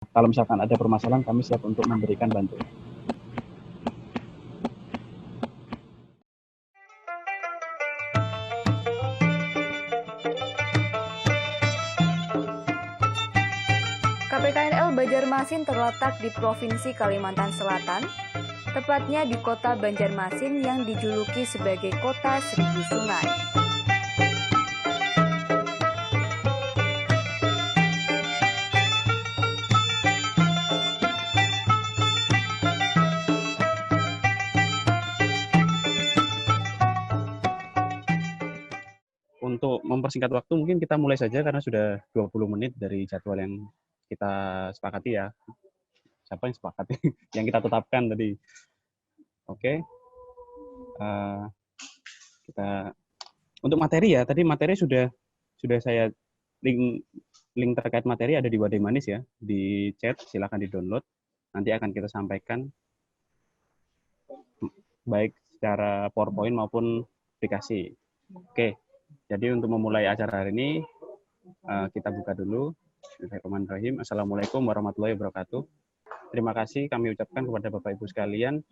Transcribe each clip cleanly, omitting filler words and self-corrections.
Kalau misalkan ada permasalahan, kami siap untuk memberikan bantuan. KPKNL Banjarmasin terletak di Provinsi Kalimantan Selatan, tepatnya di kota Banjarmasin yang dijuluki sebagai Kota Seribu Sungai. Untuk mempersingkat waktu, mungkin kita mulai saja karena sudah 20 menit dari jadwal yang kita sepakati ya. Siapa yang sepakati? Yang kita tetapkan tadi. Oke. Kita untuk materi ya, tadi materi sudah saya link terkait materi ada di Wadai Manis ya, di chat, silakan di-download. Nanti akan kita sampaikan baik secara PowerPoint maupun aplikasi. Oke. Jadi untuk memulai acara hari ini kita buka dulu. Bismillahirrahmanirrahim. Assalamualaikum warahmatullahi wabarakatuh. Terima kasih kami ucapkan kepada Bapak Ibu sekalian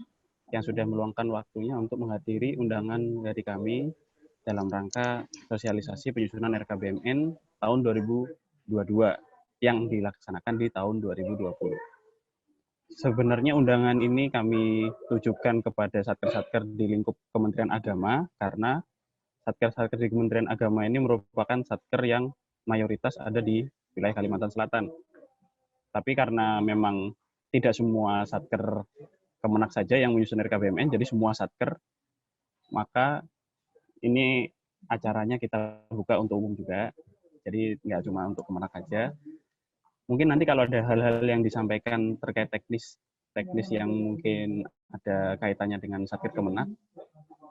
yang sudah meluangkan waktunya untuk menghadiri undangan dari kami dalam rangka sosialisasi penyusunan RKBMN tahun 2022 yang dilaksanakan di tahun 2020. Sebenarnya undangan ini kami tujukan kepada satker-satker di lingkup Kementerian Agama karena satker-satker di Kementerian Agama ini merupakan satker yang mayoritas ada di wilayah Kalimantan Selatan. Tapi karena memang tidak semua satker Kemenak saja yang menyusun RKBMN, jadi semua satker, maka ini acaranya kita buka untuk umum juga. Jadi nggak cuma untuk Kemenak saja. Mungkin nanti kalau ada hal-hal yang disampaikan terkait teknis yang mungkin ada kaitannya dengan Satker Kemenak,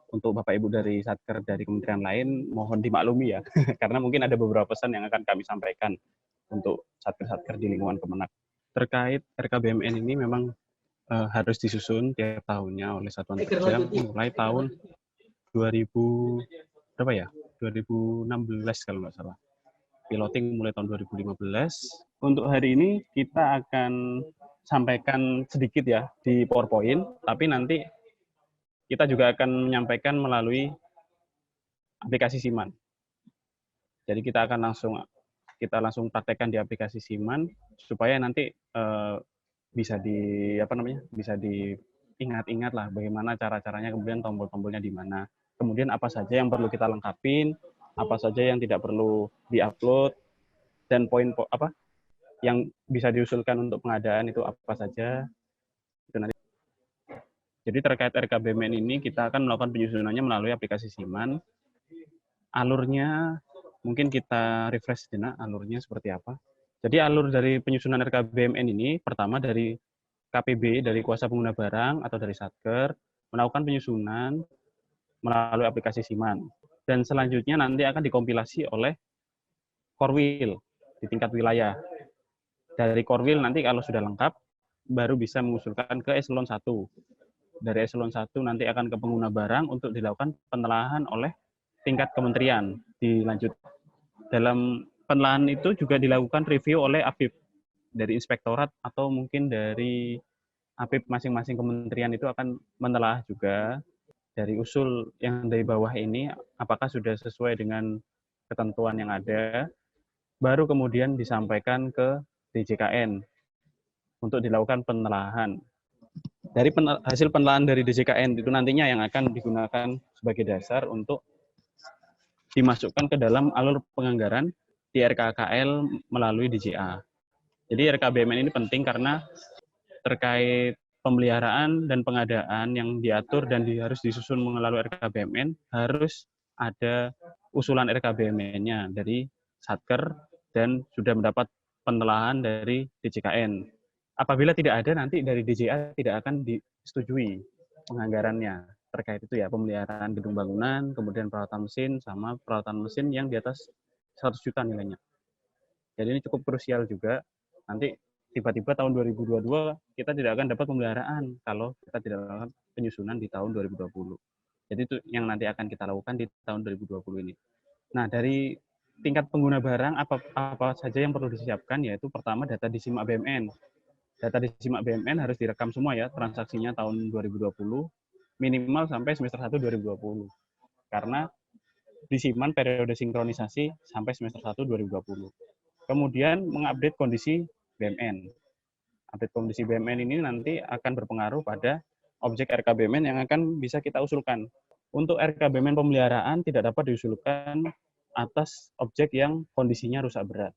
untuk Bapak Ibu dari Satker dari kementerian lain mohon dimaklumi ya, karena mungkin ada beberapa pesan yang akan kami sampaikan untuk Satker-Satker di lingkungan Kemenak. Terkait RKBMN ini memang harus disusun tiap tahunnya oleh satuan kerja mulai tahun 2000 berapa ya? 2016 kalau nggak salah. Piloting mulai tahun 2015. Untuk hari ini kita akan sampaikan sedikit ya di PowerPoint, tapi nanti kita juga akan menyampaikan melalui aplikasi Siman. Jadi kita langsung praktekkan di aplikasi Siman supaya nanti bisa bisa diingat-ingat lah bagaimana cara-caranya, kemudian tombol-tombolnya di mana. Kemudian apa saja yang perlu kita lengkapin, apa saja yang tidak perlu diupload, dan poin apa yang bisa diusulkan untuk pengadaan itu apa saja. Itu nanti. Jadi terkait RKBMN ini kita akan melakukan penyusunannya melalui aplikasi Siman. Alurnya mungkin kita refresh sejenak alurnya seperti apa. Jadi alur dari penyusunan RKBMN ini pertama dari KPB, dari kuasa pengguna barang atau dari Satker melakukan penyusunan melalui aplikasi Siman. Dan selanjutnya nanti akan dikompilasi oleh Korwil di tingkat wilayah. Dari Korwil nanti kalau sudah lengkap, baru bisa mengusulkan ke eselon 1. Dari eselon 1 nanti akan ke pengguna barang untuk dilakukan penelaahan oleh tingkat kementerian. Dilanjut. Dalam penelaahan itu juga dilakukan review oleh APIP dari inspektorat atau mungkin dari APIP masing-masing kementerian itu akan menelaah juga dari usul yang dari bawah ini apakah sudah sesuai dengan ketentuan yang ada, baru kemudian disampaikan ke DJKN untuk dilakukan penelaahan. Dari hasil penelaahan dari DJKN itu nantinya yang akan digunakan sebagai dasar untuk dimasukkan ke dalam alur penganggaran di RKKL melalui DJA. Jadi RKBMN ini penting karena terkait pemeliharaan dan pengadaan yang diatur dan harus disusun melalui RKBMN harus ada usulan RKBMN-nya dari Satker dan sudah mendapat penelaahan dari DJKN. Apabila tidak ada, nanti dari DJA tidak akan disetujui penganggarannya terkait itu ya, pemeliharaan gedung bangunan, kemudian perawatan mesin, sama perawatan mesin yang di atas 100 juta nilainya. Jadi ini cukup krusial juga. Nanti tiba-tiba tahun 2022 kita tidak akan dapat pemeliharaan kalau kita tidak melakukan penyusunan di tahun 2020. Jadi itu yang nanti akan kita lakukan di tahun 2020 ini. Nah, dari tingkat pengguna barang apa saja yang perlu disiapkan, yaitu pertama data di SIMAK BMN. Data di SIMAK BMN harus direkam semua ya, transaksinya tahun 2020, minimal sampai semester 1 2020. Karena di SIMAN periode sinkronisasi sampai semester 1 2020. Kemudian mengupdate kondisi BMN. Update kondisi BMN ini nanti akan berpengaruh pada objek RKBMN yang akan bisa kita usulkan. Untuk RKBMN pemeliharaan tidak dapat diusulkan atas objek yang kondisinya rusak berat.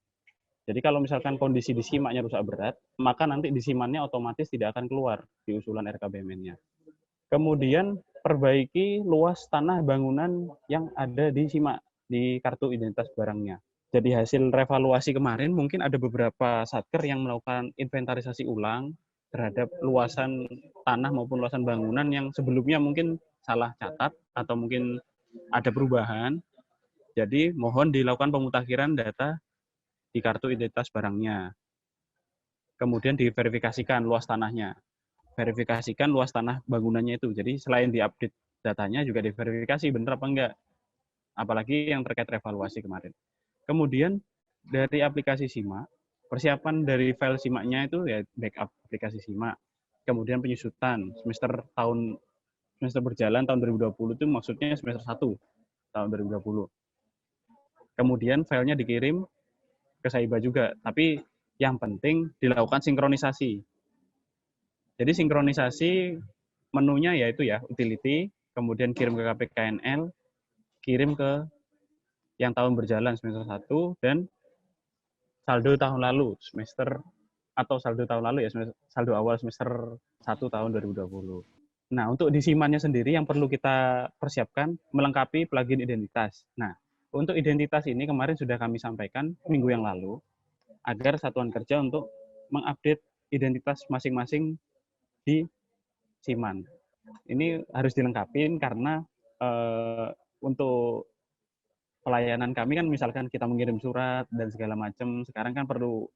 Jadi kalau misalkan kondisi di SIMAK-nya rusak berat, maka nanti di SIMAN-nya otomatis tidak akan keluar di usulan RKBMN-nya. Kemudian perbaiki luas tanah bangunan yang ada di SIMAK, di kartu identitas barangnya. Jadi hasil revaluasi kemarin mungkin ada beberapa satker yang melakukan inventarisasi ulang terhadap luasan tanah maupun luasan bangunan yang sebelumnya mungkin salah catat atau mungkin ada perubahan. Jadi mohon dilakukan pemutakhiran data di kartu identitas barangnya. Kemudian diverifikasikan luas tanahnya. Verifikasikan luas tanah bangunannya itu. Jadi selain diupdate datanya juga diverifikasi benar apa enggak. Apalagi yang terkait revaluasi kemarin. Kemudian dari aplikasi SIMAK, persiapan dari file SIMAK-nya itu ya backup aplikasi SIMAK. Kemudian penyusutan semester berjalan tahun 2020 itu maksudnya semester 1 tahun 2020. Kemudian filenya dikirim ke Saiba juga, tapi yang penting dilakukan sinkronisasi. Jadi sinkronisasi menunya yaitu ya utility, kemudian kirim ke KPKNL, kirim ke yang tahun berjalan semester 1 dan saldo tahun lalu semester atau saldo tahun lalu ya saldo awal semester 1 tahun 2020. Nah, untuk di SIMAN-nya sendiri yang perlu kita persiapkan melengkapi plugin identitas. Nah, untuk identitas ini kemarin sudah kami sampaikan minggu yang lalu agar satuan kerja untuk mengupdate identitas masing-masing di SIMAN. Ini harus dilengkapi karena untuk pelayanan kami kan misalkan kita mengirim surat dan segala macam, sekarang kan perlu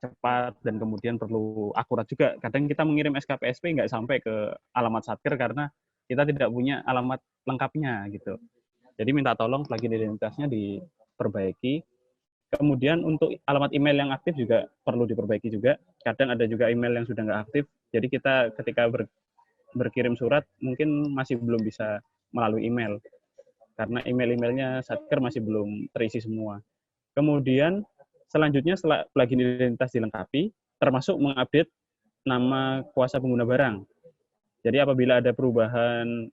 cepat dan kemudian perlu akurat juga. Kadang kita mengirim SKPSP nggak sampai ke alamat satker karena kita tidak punya alamat lengkapnya gitu. Jadi minta tolong plugin identitasnya diperbaiki. Kemudian untuk alamat email yang aktif juga perlu diperbaiki juga. Kadang ada juga email yang sudah nggak aktif. Jadi kita ketika berkirim surat mungkin masih belum bisa melalui email karena email-emailnya satker masih belum terisi semua. Kemudian selanjutnya setelah plugin identitas dilengkapi, termasuk mengupdate nama kuasa pengguna barang. Jadi apabila ada perubahan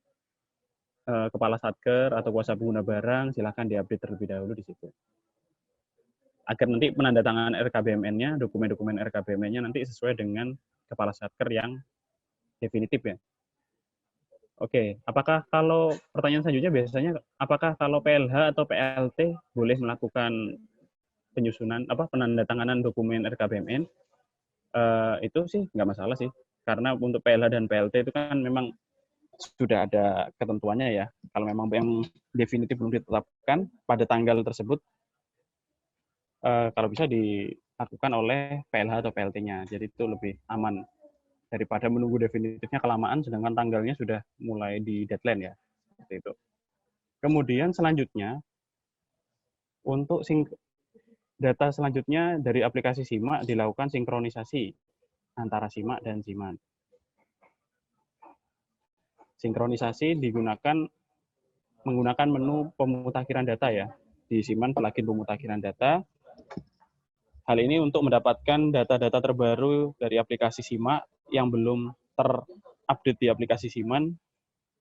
kepala satker atau kuasa pengguna barang, silakan diupdate terlebih dahulu di situ. Agar nanti penandatangan RKBMN-nya, dokumen-dokumen RKBMN-nya nanti sesuai dengan kepala satker yang definitif ya. Oke, apakah kalau pertanyaan selanjutnya biasanya apakah kalau PLH atau PLT boleh melakukan penyusunan penandatanganan dokumen RKBMN? Itu sih nggak masalah sih, karena untuk PLH dan PLT itu kan memang sudah ada ketentuannya ya. Kalau memang yang definitif belum ditetapkan pada tanggal tersebut, kalau bisa dilakukan oleh PLH atau PLT-nya. Jadi itu lebih aman daripada menunggu definitifnya kelamaan, sedangkan tanggalnya sudah mulai di deadline ya. Seperti itu. Kemudian selanjutnya, untuk data selanjutnya dari aplikasi SIMAK dilakukan sinkronisasi antara SIMAK dan SIMAN. Sinkronisasi menggunakan menu pemutakhiran data ya. Di SIMAN plugin pemutakhiran data. Hal ini untuk mendapatkan data-data terbaru dari aplikasi SIMAK yang belum terupdate di aplikasi SIMAN,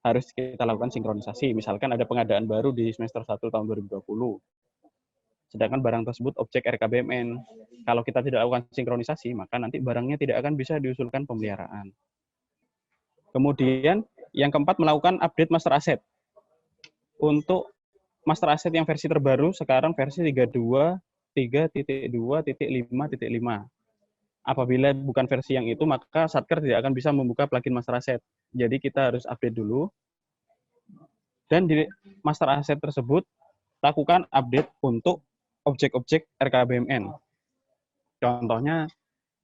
harus kita lakukan sinkronisasi. Misalkan ada pengadaan baru di semester 1 tahun 2020. Sedangkan barang tersebut objek RKBMN. Kalau kita tidak lakukan sinkronisasi, maka nanti barangnya tidak akan bisa diusulkan pemeliharaan. Kemudian yang keempat, melakukan update master asset. Untuk master asset yang versi terbaru sekarang versi 3.2.5.5. Apabila bukan versi yang itu, maka satker tidak akan bisa membuka plugin master asset. Jadi kita harus update dulu. Dan di master asset tersebut, lakukan update untuk objek-objek RKBMN. Contohnya,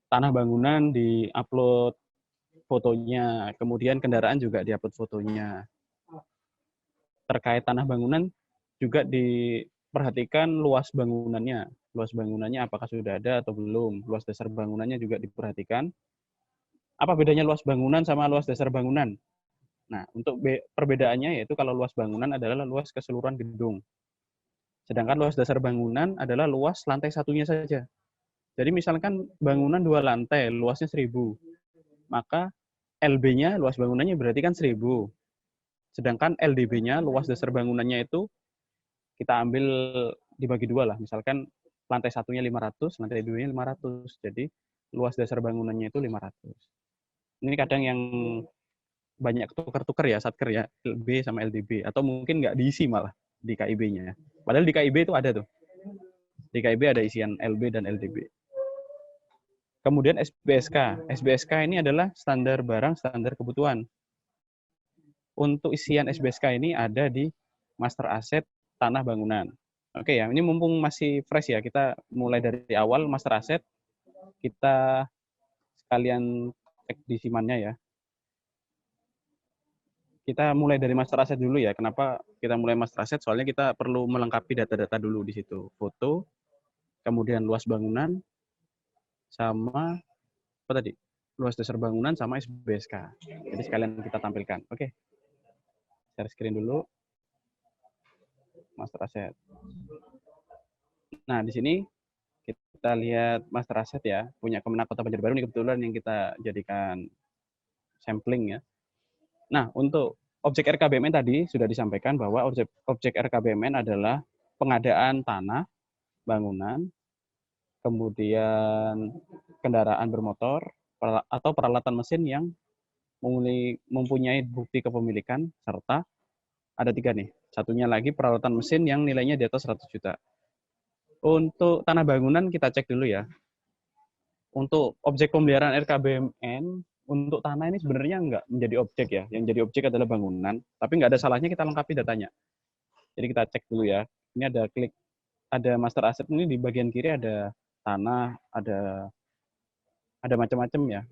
tanah bangunan di-upload fotonya, kemudian kendaraan juga di-upload fotonya. Terkait tanah bangunan juga perhatikan luas bangunannya. Luas bangunannya apakah sudah ada atau belum. Luas dasar bangunannya juga diperhatikan. Apa bedanya luas bangunan sama luas dasar bangunan? Nah, untuk perbedaannya yaitu kalau luas bangunan adalah luas keseluruhan gedung. Sedangkan luas dasar bangunan adalah luas lantai satunya saja. Jadi misalkan bangunan 2 lantai, luasnya 1000. Maka LB-nya, luas bangunannya berarti kan 1000. Sedangkan LDB-nya, luas dasar bangunannya itu kita ambil dibagi 2 lah. Misalkan lantai satunya 500, lantai 2-nya 500. Jadi luas dasar bangunannya itu 500. Ini kadang yang banyak tuker-tuker ya, satker ya, LB sama LDB. Atau mungkin nggak diisi malah di KIB-nya. Padahal di KIB itu ada tuh. Di KIB ada isian LB dan LDB. Kemudian SBSK. SBSK ini adalah standar barang, standar kebutuhan. Untuk isian SBSK ini ada di Master Asset Tanah Bangunan. Oke ya, ini mumpung masih fresh ya, kita mulai dari awal Master Asset, kita sekalian cek di simannya ya. Kita mulai dari Master Asset dulu ya. Kenapa kita mulai Master Asset? Soalnya kita perlu melengkapi data-data dulu di situ. Foto, kemudian luas bangunan, sama apa tadi? Luas dasar bangunan sama SBSK. Jadi sekalian kita tampilkan. Oke. Share screen dulu. Master Asset. Nah, di sini kita lihat Master Asset ya, punya Kemenak Kota Banjarbaru ini kebetulan yang kita jadikan sampling ya. Nah, untuk objek RKBMN tadi sudah disampaikan bahwa objek RKBMN adalah pengadaan tanah, bangunan, kemudian kendaraan bermotor, atau peralatan mesin yang mempunyai bukti kepemilikan, serta ada 3 nih. Satunya lagi peralatan mesin yang nilainya di atas 100 juta. Untuk tanah bangunan kita cek dulu ya. Untuk objek pemeliharaan RKBMN, untuk tanah ini sebenarnya nggak menjadi objek ya. Yang jadi objek adalah bangunan, tapi nggak ada salahnya kita lengkapi datanya. Jadi kita cek dulu ya. Ini ada master asset ini di bagian kiri ada tanah, ada macam-macam ya.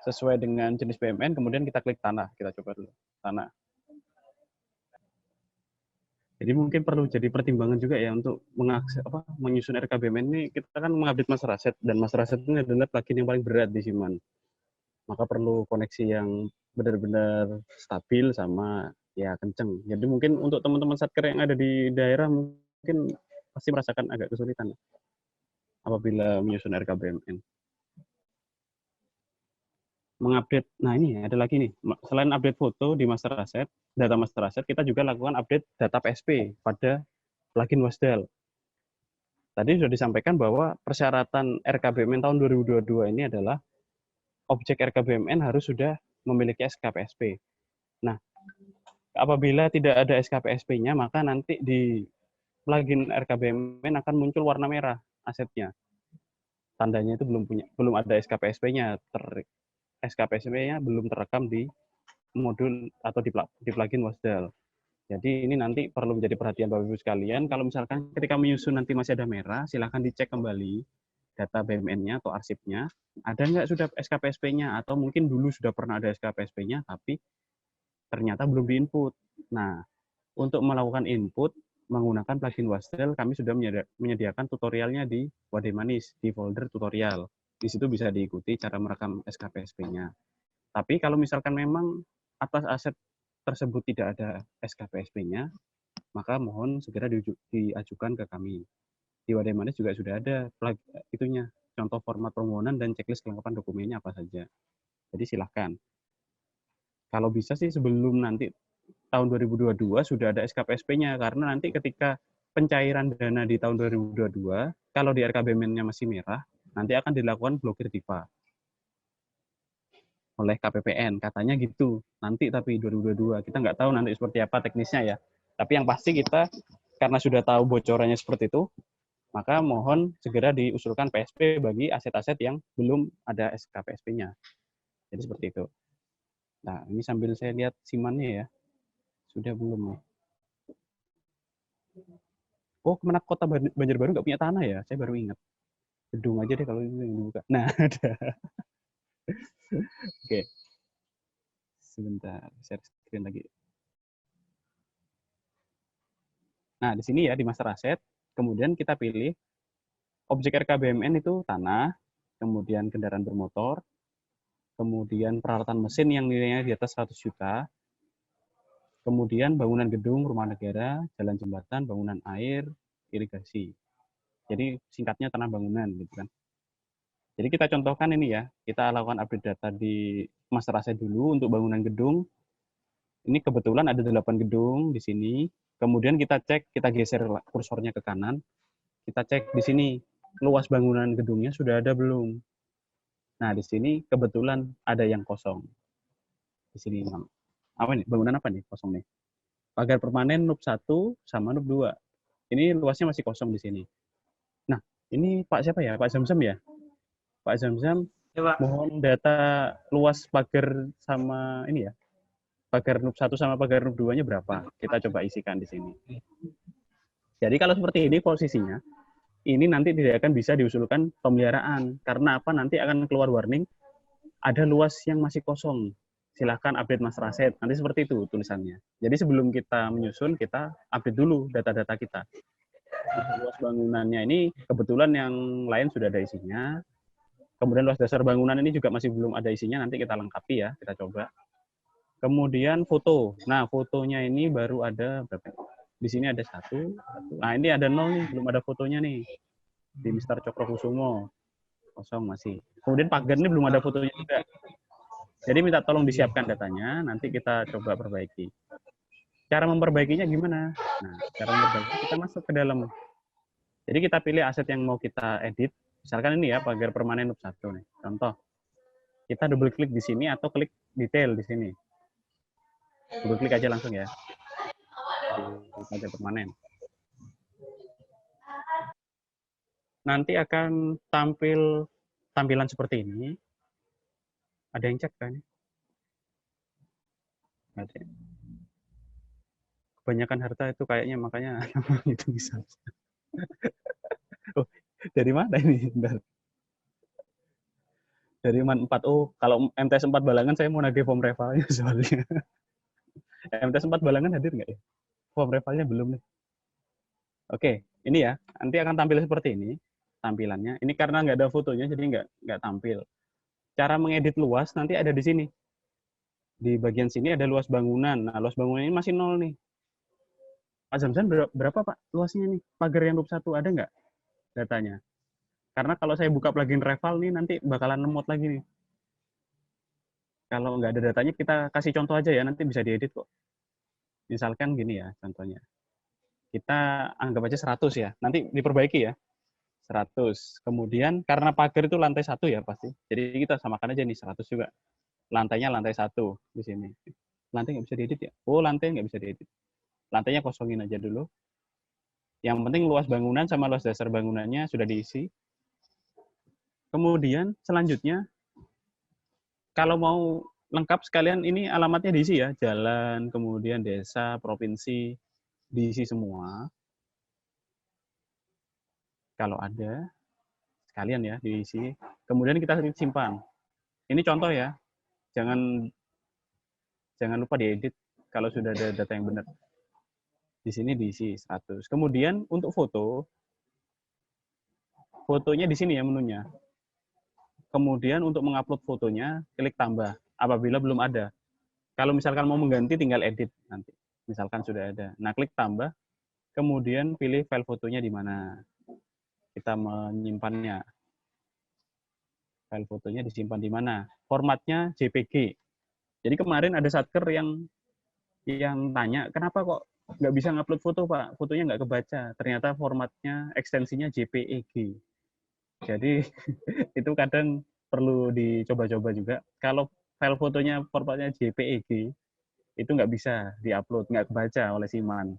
Sesuai dengan jenis BMN, kemudian kita klik tanah. Kita coba dulu tanah. Jadi mungkin perlu jadi pertimbangan juga ya untuk menyusun RKBMN ini. Kita kan mengupdate master asset, dan master asset ini adalah plugin yang paling berat di Siman. Maka perlu koneksi yang benar-benar stabil sama ya kenceng. Jadi mungkin untuk teman-teman satker yang ada di daerah mungkin pasti merasakan agak kesulitan apabila menyusun RKBMN. Mengupdate, nah ini ada lagi nih, selain update foto di master asset, data master asset, kita juga lakukan update data PSP pada plugin Wasdal. Tadi sudah disampaikan bahwa persyaratan RKBMN tahun 2022 ini adalah objek RKBMN harus sudah memiliki SKPSP. Nah, apabila tidak ada SKPSP-nya, maka nanti di plugin RKBMN akan muncul warna merah asetnya. Tandanya itu belum ada SKPSP-nya. SKPSP-nya belum terekam di modul atau di plugin Wasdal. Jadi ini nanti perlu menjadi perhatian Bapak Ibu sekalian. Kalau misalkan ketika menyusun nanti masih ada merah, silahkan dicek kembali data BMN-nya atau arsipnya. Ada nggak sudah SKPSP-nya? Atau mungkin dulu sudah pernah ada SKPSP-nya, tapi ternyata belum diinput. Nah, untuk melakukan input menggunakan plugin Wasdal, kami sudah menyediakan tutorialnya di Wadah Manis, di folder tutorial. Di situ bisa diikuti cara merekam SKPSP-nya. Tapi kalau misalkan memang atas aset tersebut tidak ada SKPSP-nya, maka mohon segera diajukan ke kami. Di Wadah Manis juga sudah ada itunya, contoh format permohonan dan checklist kelengkapan dokumennya apa saja. Jadi silahkan. Kalau bisa sih sebelum nanti tahun 2022 sudah ada SKPSP-nya, karena nanti ketika pencairan dana di tahun 2022, kalau di RKBMN-nya masih merah, nanti akan dilakukan blokir TIPA oleh KPPN, katanya gitu. Nanti tapi 2022, kita nggak tahu nanti seperti apa teknisnya ya. Tapi yang pasti kita, karena sudah tahu bocorannya seperti itu, maka mohon segera diusulkan PSP bagi aset-aset yang belum ada SKPSP-nya. Jadi seperti itu. Nah, ini sambil saya lihat simannya ya. Sudah belum ya? Oh, Kemenak Kota Banjarbaru nggak punya tanah ya? Saya baru ingat. Gedung aja deh kalau itu yang dibuka. Nah, ada. Oke. Sebentar, share screen lagi. Nah, di sini ya di master asset, kemudian kita pilih objek RKBMN itu tanah, kemudian kendaraan bermotor, kemudian peralatan mesin yang nilainya di atas 100 juta, kemudian bangunan gedung, rumah negara, jalan jembatan, bangunan air, irigasi. Jadi singkatnya tanah bangunan gitu kan. Jadi kita contohkan ini ya, kita lakukan update data di master asset dulu untuk bangunan gedung. Ini kebetulan ada 8 gedung di sini. Kemudian kita cek, kita geser kursornya ke kanan. Kita cek di sini, luas bangunan gedungnya sudah ada belum? Nah, di sini kebetulan ada yang kosong. Di sini, apa nih? Bangunan apa nih kosong nih? Pagar permanen NUP 1 sama NUP 2. Ini luasnya masih kosong di sini. Nah, ini Pak siapa ya? Pak Zamzam ya? Pak Zamzam, Ya, Pak. mohon data luas pagar sama ini ya. Pagar NUP 1 sama pagar NUP 2-nya berapa? Kita coba isikan di sini. Jadi kalau seperti ini posisinya, ini nanti tidak akan bisa diusulkan pemeliharaan. Karena apa? Nanti akan keluar warning, ada luas yang masih kosong. Silahkan update master asset. Nanti seperti itu tulisannya. Jadi sebelum kita menyusun, kita update dulu data-data kita. Nah, luas bangunannya ini kebetulan yang lain sudah ada isinya. Kemudian luas dasar bangunan ini juga masih belum ada isinya, nanti kita lengkapi ya, kita coba. Kemudian foto. Nah, fotonya ini baru ada berapa? Di sini ada satu. Nah, ini ada 0 nih, belum ada fotonya nih. Di Mr. Cokrokusumo. Kosong masih. Kemudian pagar ini belum ada fotonya juga. Jadi minta tolong disiapkan datanya, nanti kita coba perbaiki. Cara memperbaikinya gimana? Nah, cara memperbaiki kita masuk ke dalam. Jadi kita pilih aset yang mau kita edit. Misalkan ini ya, pagar permanen NUP 1 nih. Contoh. Kita double klik di sini atau klik detail di sini. Double klik aja langsung ya. Di pagar permanen. Nanti akan tampil tampilan seperti ini. Ada yang cek kan? Ada. Kebanyakan harta itu kayaknya makanya itu bisa. Oh, dari mana ini? Bentar. Dari MAN 4. Oh, kalau MTS 4 Balangan saya mau nagih form revalnya soalnya. MTS 4 Balangan hadir nggak ya? Form revalnya belum nih. Oke, ini ya. Nanti akan tampil seperti ini tampilannya. Ini karena nggak ada fotonya, jadi nggak tampil. Cara mengedit luas nanti ada di sini. Di bagian sini ada luas bangunan. Nah, luas bangunan ini masih 0 nih. Pak Zamzam berapa Pak luasnya nih? Pagar yang 21 ada nggak datanya? Karena kalau saya buka plugin Reval nih nanti bakalan lemot lagi nih. Kalau nggak ada datanya kita kasih contoh aja ya, nanti bisa diedit kok. Misalkan gini ya contohnya. Kita anggap aja 100 ya. Nanti diperbaiki ya. 100. Kemudian karena pagar itu lantai 1 ya pasti. Jadi kita samakan aja nih 100 juga. Lantainya lantai 1 di sini. Lantai nggak bisa diedit ya? Oh, lantai nggak bisa diedit. Lantainya kosongin aja dulu. Yang penting luas bangunan sama luas dasar bangunannya sudah diisi. Kemudian selanjutnya, kalau mau lengkap sekalian ini alamatnya diisi ya. Jalan, kemudian desa, provinsi, diisi semua. Kalau ada, sekalian ya diisi. Kemudian kita simpan. Ini contoh ya. Jangan lupa diedit kalau sudah ada data yang benar. Di sini diisi 100. Kemudian untuk fotonya di sini ya menunya. Kemudian untuk mengupload fotonya, klik tambah apabila belum ada. Kalau misalkan mau mengganti, tinggal edit nanti. Misalkan sudah ada. Nah, klik tambah, kemudian pilih file fotonya di mana. Kita menyimpannya. File fotonya disimpan di mana. Formatnya JPG. Jadi kemarin ada satker yang tanya, kenapa kok nggak bisa ngupload foto, Pak? Fotonya nggak kebaca. Ternyata formatnya, ekstensinya JPEG. Jadi itu kadang perlu dicoba-coba juga. Kalau file fotonya formatnya JPEG, itu nggak bisa diupload, nggak kebaca oleh Siman.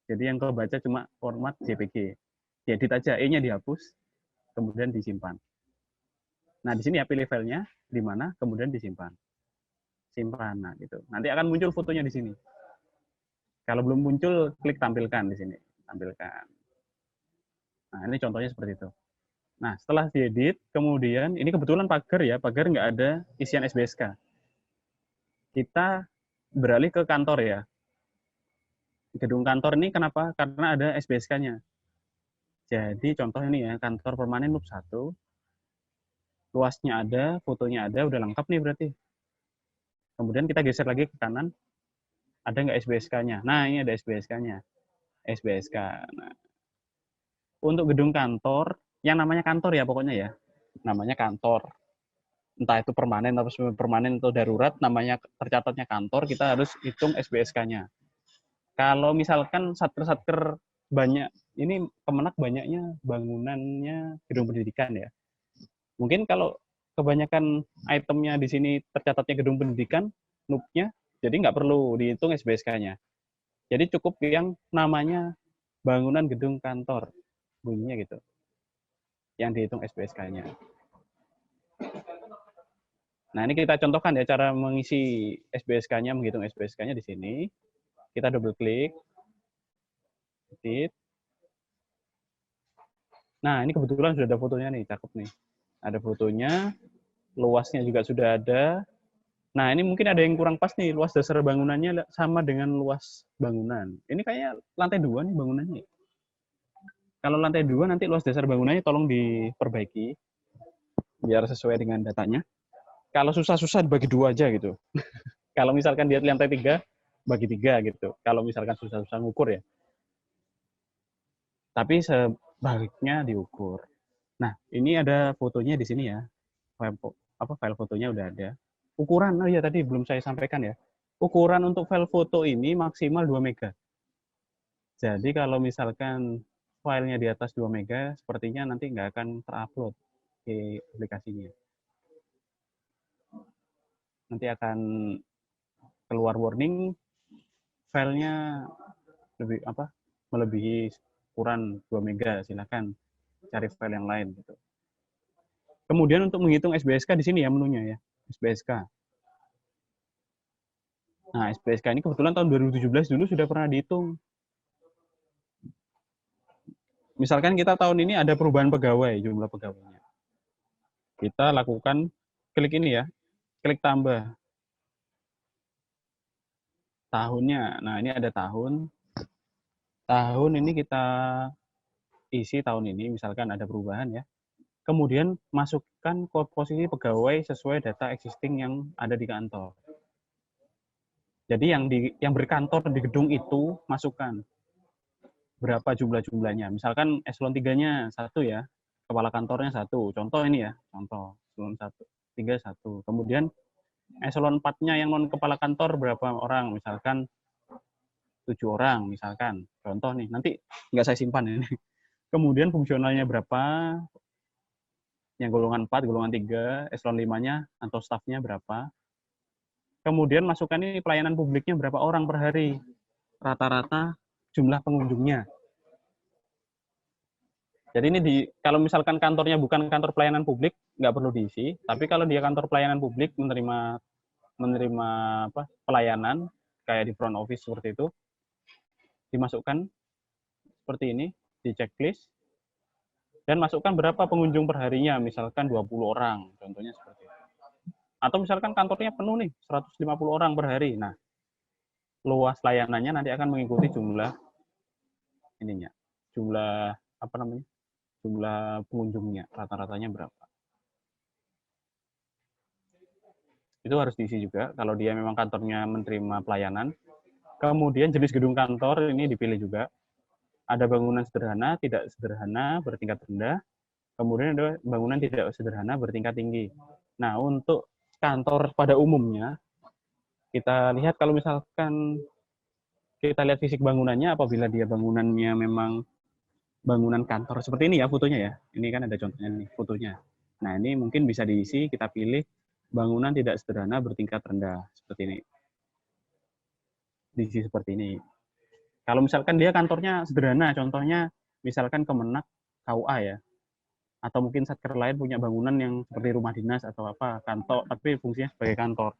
Jadi yang kebaca cuma format JPG. Diedit aja, E-nya dihapus, kemudian disimpan. Nah, di sini ya pilih filenya, di mana, kemudian disimpan. Simpan, nah gitu. Nanti akan muncul fotonya di sini. Kalau belum muncul, klik tampilkan di sini. Tampilkan. Nah, ini contohnya seperti itu. Nah, setelah diedit, kemudian, ini kebetulan pagar ya, pagar nggak ada isian SBSK. Kita beralih ke kantor ya. Gedung kantor ini kenapa? Karena ada SBSK-nya. Jadi contoh ini ya, kantor permanen loop 1, luasnya ada, fotonya ada, udah lengkap nih berarti. Kemudian kita geser lagi ke kanan, ada nggak SBSK-nya? Nah, ini ada SBSK-nya. SBSK. Nah, untuk gedung kantor, yang namanya kantor ya pokoknya ya, namanya kantor. Entah itu permanen atau semi permanen atau darurat, namanya tercatatnya kantor, kita harus hitung SBSK-nya. Kalau misalkan satker-satker banyak, ini Kemenak banyaknya bangunannya gedung pendidikan ya. Mungkin kalau kebanyakan itemnya di sini tercatatnya gedung pendidikan, NUP-nya, jadi nggak perlu dihitung SBSK-nya. Jadi cukup yang namanya bangunan gedung kantor, bunyinya gitu, yang dihitung SBSK-nya. Nah, ini kita contohkan ya cara mengisi SBSK-nya, menghitung SBSK-nya di sini. Kita double klik. Edit. Nah, ini kebetulan sudah ada fotonya nih, cakep nih. Ada fotonya, luasnya juga sudah ada. Nah, ini mungkin ada yang kurang pas nih, luas dasar bangunannya sama dengan luas bangunan. Ini kayaknya lantai 2 nih bangunannya. Kalau lantai 2 nanti luas dasar bangunannya tolong diperbaiki, biar sesuai dengan datanya. Kalau susah-susah dibagi 2 aja gitu. Kalau misalkan dia lantai 3, bagi 3 gitu. Kalau misalkan susah-susah ngukur ya. Tapi sebaliknya diukur. Nah, ini ada fotonya di sini ya. File fotonya udah ada. Ukuran, oh iya tadi belum saya sampaikan ya. Ukuran untuk file foto ini maksimal 2 mega. Jadi kalau misalkan filenya di atas 2 mega, sepertinya nanti nggak akan terupload di aplikasinya. Nanti akan keluar warning filenya melebihi ukuran 2 mega, silakan cari file yang lain gitu. Kemudian untuk menghitung SBSK di sini ya menunya ya, SBSK. Nah, SBSK ini kebetulan tahun 2017 dulu sudah pernah dihitung. Misalkan kita tahun ini ada perubahan pegawai, jumlah pegawainya. Kita lakukan klik ini ya, klik tambah. Tahunnya, nah ini ada tahun. Tahun ini kita isi tahun ini, misalkan ada perubahan ya. Kemudian masukkan posisi pegawai sesuai data existing yang ada di kantor. Jadi yang berkantor di gedung itu masukkan berapa jumlahnya. Misalkan eselon 3-nya 1 ya, kepala kantornya 1. Contoh ini ya, contoh eselon 1, 3 1. Kemudian eselon 4-nya yang non kepala kantor berapa orang? Misalkan 7 orang misalkan. Contoh nih, nanti nggak saya simpan ini. Kemudian fungsionalnya berapa? Yang golongan 4, golongan 3, eselon 5-nya atau stafnya berapa? Kemudian masukkan ini pelayanan publiknya berapa orang per hari? Rata-rata jumlah pengunjungnya. Jadi ini kalau misalkan kantornya bukan kantor pelayanan publik, nggak perlu diisi. Tapi kalau dia kantor pelayanan publik menerima pelayanan kayak di front office seperti itu, dimasukkan seperti ini di checklist dan masukkan berapa pengunjung per harinya, misalkan 20 orang, contohnya seperti itu. Atau misalkan kantornya penuh nih, 150 orang per hari. Nah, luas layanannya nanti akan mengikuti jumlah ininya, jumlah jumlah pengunjungnya, rata-ratanya berapa. Itu harus diisi juga kalau dia memang kantornya menerima pelayanan. Kemudian jenis gedung kantor ini dipilih juga. Ada bangunan sederhana, tidak sederhana, bertingkat rendah. Kemudian ada bangunan tidak sederhana, bertingkat tinggi. Nah, untuk kantor pada umumnya, kita lihat kalau misalkan kita lihat fisik bangunannya, apabila dia bangunannya memang bangunan kantor seperti ini ya fotonya ya. Ini kan ada contohnya nih fotonya. Nah, ini mungkin bisa diisi, kita pilih bangunan tidak sederhana bertingkat rendah seperti ini. Diisi seperti ini. Kalau misalkan dia kantornya sederhana, contohnya misalkan Kemenak KUA ya, atau mungkin satker lain punya bangunan yang seperti rumah dinas atau apa kantor, tapi fungsinya sebagai kantor.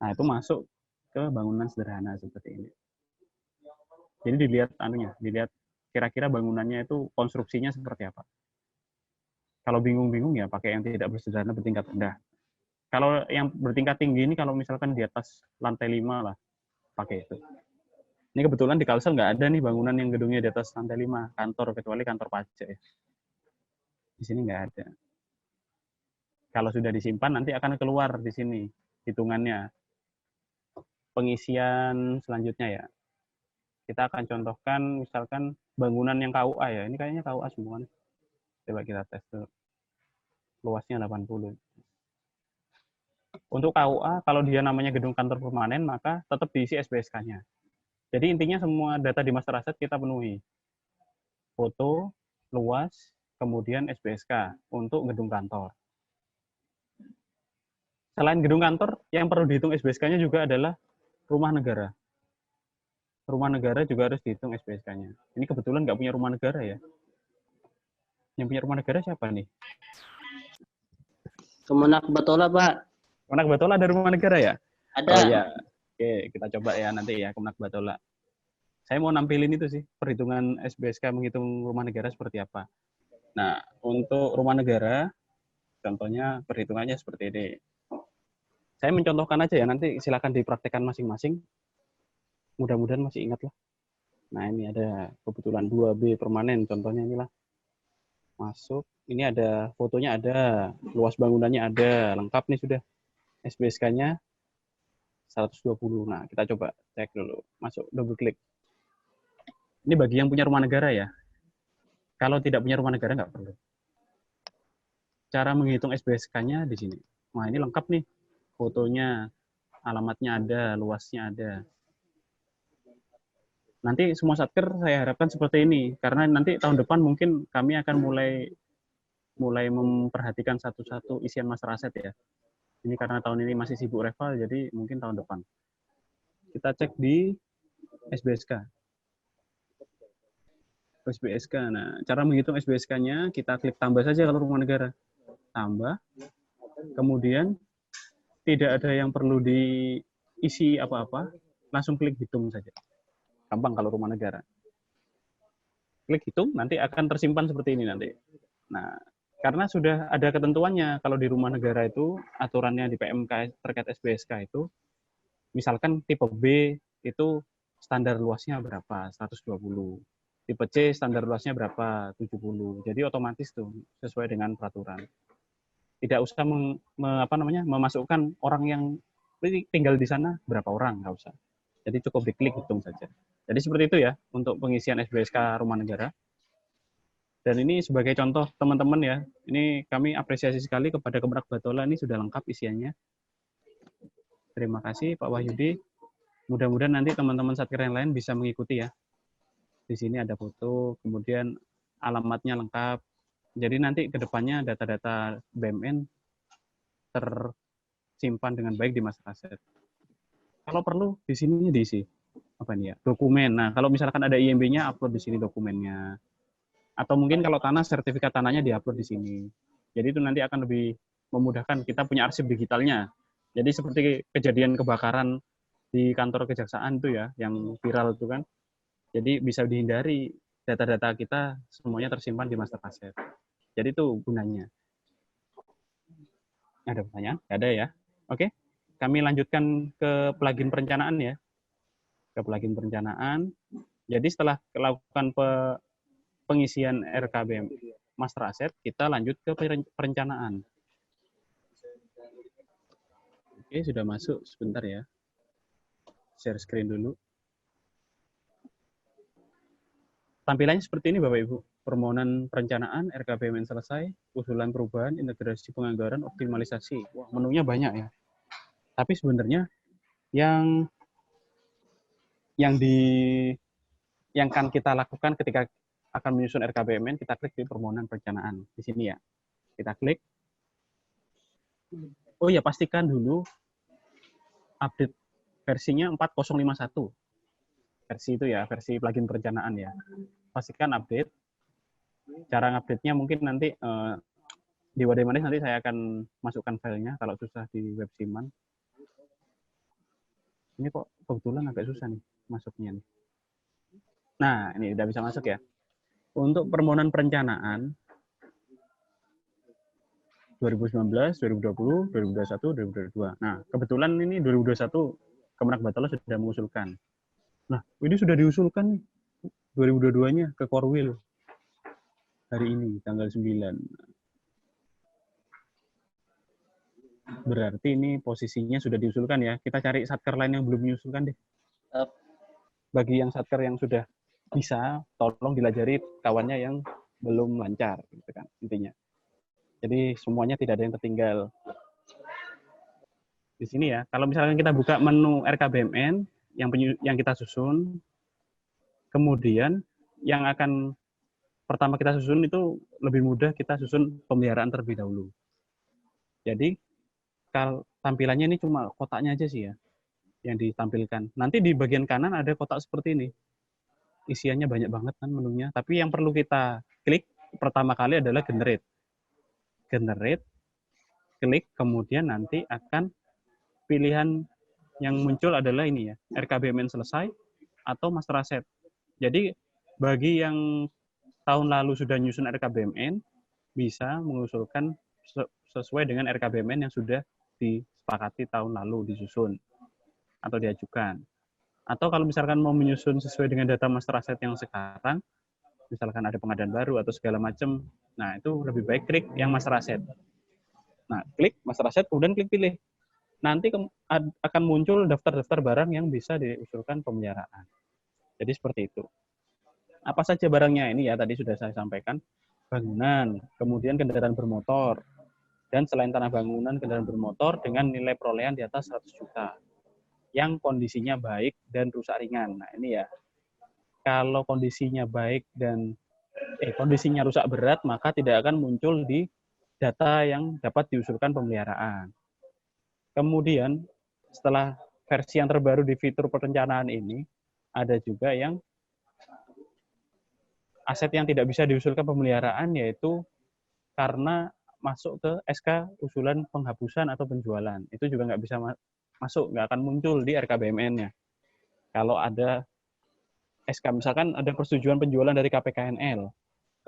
Nah, itu masuk ke bangunan sederhana seperti ini. Jadi dilihat kira-kira bangunannya itu konstruksinya seperti apa. Kalau bingung-bingung ya pakai yang tidak bersederhana bertingkat rendah. Kalau yang bertingkat tinggi ini kalau misalkan di atas lantai 5 lah, pakai itu. Ini kebetulan di Kalsel nggak ada nih bangunan yang gedungnya di atas lantai 5, kantor, kecuali kantor pajak ya. Di sini nggak ada. Kalau sudah disimpan nanti akan keluar di sini hitungannya. Pengisian selanjutnya ya. Kita akan contohkan misalkan bangunan yang KUA ya. Ini kayaknya KUA semua nih. Coba kita tes tuh. Luasnya 80. Untuk KUA, kalau dia namanya gedung kantor permanen, maka tetap diisi SBSK-nya. Jadi intinya semua data di master asset kita penuhi. Foto, luas, kemudian SBSK untuk gedung kantor. Selain gedung kantor, yang perlu dihitung SBSK-nya juga adalah rumah negara. Rumah negara juga harus dihitung SBSK-nya. Ini kebetulan nggak punya rumah negara ya. Yang punya rumah negara siapa nih? Kemenak Batola, Pak. Kemenak Batola ada rumah negara ya? Ada. Oh iya. Oke, kita coba ya nanti ya Kemenak Batola. Saya mau nampilin itu sih, perhitungan SBSK menghitung rumah negara seperti apa. Nah, untuk rumah negara, contohnya perhitungannya seperti ini. Saya mencontohkan aja ya, nanti silakan dipraktekkan masing-masing. Mudah-mudahan masih ingat lah. Nah, ini ada kebetulan 2B permanen, contohnya inilah. Masuk, ini ada fotonya ada, luas bangunannya ada, lengkap nih sudah. SBSK-nya 120. Nah, kita coba cek dulu. Masuk, double klik. Ini bagi yang punya rumah negara ya. Kalau tidak punya rumah negara nggak perlu. Cara menghitung SBSK-nya di sini. Nah, ini lengkap nih. Fotonya, alamatnya ada, luasnya ada. Nanti semua satker saya harapkan seperti ini. Karena nanti tahun depan mungkin kami akan mulai memperhatikan satu-satu isian master asset ya. Ini karena tahun ini masih sibuk reval, jadi mungkin tahun depan. Kita cek di SBSK. SBSK. Nah, cara menghitung SBSK-nya, kita klik tambah saja kalau rumah negara. Tambah. Kemudian, tidak ada yang perlu diisi apa-apa, langsung klik hitung saja. Gampang kalau rumah negara. Klik hitung, nanti akan tersimpan seperti ini nanti. Nah, karena sudah ada ketentuannya, kalau di rumah negara itu, aturannya di PMK terkait SBSK itu, misalkan tipe B itu standar luasnya berapa? 120. Tipe C standar luasnya berapa? 70. Jadi otomatis tuh sesuai dengan peraturan. Tidak usah memasukkan orang yang tinggal di sana berapa orang, nggak usah. Jadi cukup diklik hitung saja. Jadi seperti itu ya untuk pengisian SBSK rumah negara. Dan ini sebagai contoh teman-teman ya, ini kami apresiasi sekali kepada Kemenak Batola, ini sudah lengkap isiannya. Terima kasih Pak Wahyudi. Mudah-mudahan nanti teman-teman satker yang lain bisa mengikuti ya. Di sini ada foto, kemudian alamatnya lengkap. Jadi nanti ke depannya data-data BMN tersimpan dengan baik di master asset. Kalau perlu di sini diisi apa nih ya? Dokumen. Nah, kalau misalkan ada IMB-nya upload di sini dokumennya. Atau mungkin kalau tanah sertifikat tanahnya diupload di sini. Jadi itu nanti akan lebih memudahkan, kita punya arsip digitalnya. Jadi seperti kejadian kebakaran di kantor kejaksaan itu ya, yang viral itu kan. Jadi bisa dihindari, data-data kita semuanya tersimpan di master asset. Jadi itu gunanya. Ada pertanyaan? Nggak ada ya? Oke, kami lanjutkan ke plugin perencanaan ya. Ke plugin perencanaan. Jadi setelah melakukan pengisian RKBM master asset, kita lanjut ke perencanaan. Oke, sudah masuk. Sebentar ya. Share screen dulu. Tampilannya seperti ini Bapak Ibu. Permohonan perencanaan, RKBMN selesai, usulan perubahan, integrasi penganggaran, optimalisasi. Wah, menunya banyak ya. Tapi sebenarnya yang akan kita lakukan ketika akan menyusun RKBMN, kita klik di permohonan perencanaan. Di sini ya. Kita klik. Oh ya, pastikan dulu update versinya 4051. Versi itu ya, versi plugin perencanaan ya. Pastikan update. Cara ngupdate-nya mungkin nanti di Wadai Manis nanti saya akan masukkan filenya kalau susah di web Siman. Ini kok kebetulan agak susah nih masuknya nih. Nah, ini udah bisa masuk ya. Untuk permohonan perencanaan 2019, 2020, 2021, 2022. Nah, kebetulan ini 2021 Kemenak Batola sudah mengusulkan. Nah, ini sudah diusulkan nih 2022-nya ke Korwil hari ini tanggal 9. Berarti ini posisinya sudah diusulkan ya. Kita cari satker lain yang belum diusulkan deh. Bagi yang satker yang sudah bisa, tolong dilajari kawannya yang belum lancar, gitu kan intinya. Jadi semuanya tidak ada yang tertinggal. Di sini ya, kalau misalkan kita buka menu RKBMN yang kita susun, kemudian yang akan pertama kita susun itu lebih mudah, kita susun pemeliharaan terlebih dahulu. Jadi kalau tampilannya ini cuma kotaknya aja sih ya yang ditampilkan. Nanti di bagian kanan ada kotak seperti ini. Isiannya banyak banget kan menunya. Tapi yang perlu kita klik pertama kali adalah generate. Generate, klik, kemudian nanti akan pilihan yang muncul adalah ini ya, RKBMN selesai atau master asset. Jadi bagi yang tahun lalu sudah nyusun RKBMN, bisa mengusulkan sesuai dengan RKBMN yang sudah disepakati tahun lalu disusun atau diajukan. Atau kalau misalkan mau menyusun sesuai dengan data master asset yang sekarang, misalkan ada pengadaan baru atau segala macam, nah itu lebih baik klik yang master asset. Nah, klik master asset, kemudian klik pilih. Nanti akan muncul daftar-daftar barang yang bisa diusulkan pemeliharaan. Jadi seperti itu. Apa saja barangnya ini ya, tadi sudah saya sampaikan. Bangunan, kemudian kendaraan bermotor, dan selain tanah bangunan, kendaraan bermotor dengan nilai perolehan di atas 100 juta. Yang kondisinya baik dan rusak ringan. Nah ini ya, kalau kondisinya baik dan kondisinya rusak berat, maka tidak akan muncul di data yang dapat diusulkan pemeliharaan. Kemudian setelah versi yang terbaru di fitur perencanaan ini, ada juga yang aset yang tidak bisa diusulkan pemeliharaan, yaitu karena masuk ke SK usulan penghapusan atau penjualan. Itu juga nggak bisa masuk, nggak akan muncul di RKBMN-nya. Kalau ada SK, misalkan ada persetujuan penjualan dari KPKNL,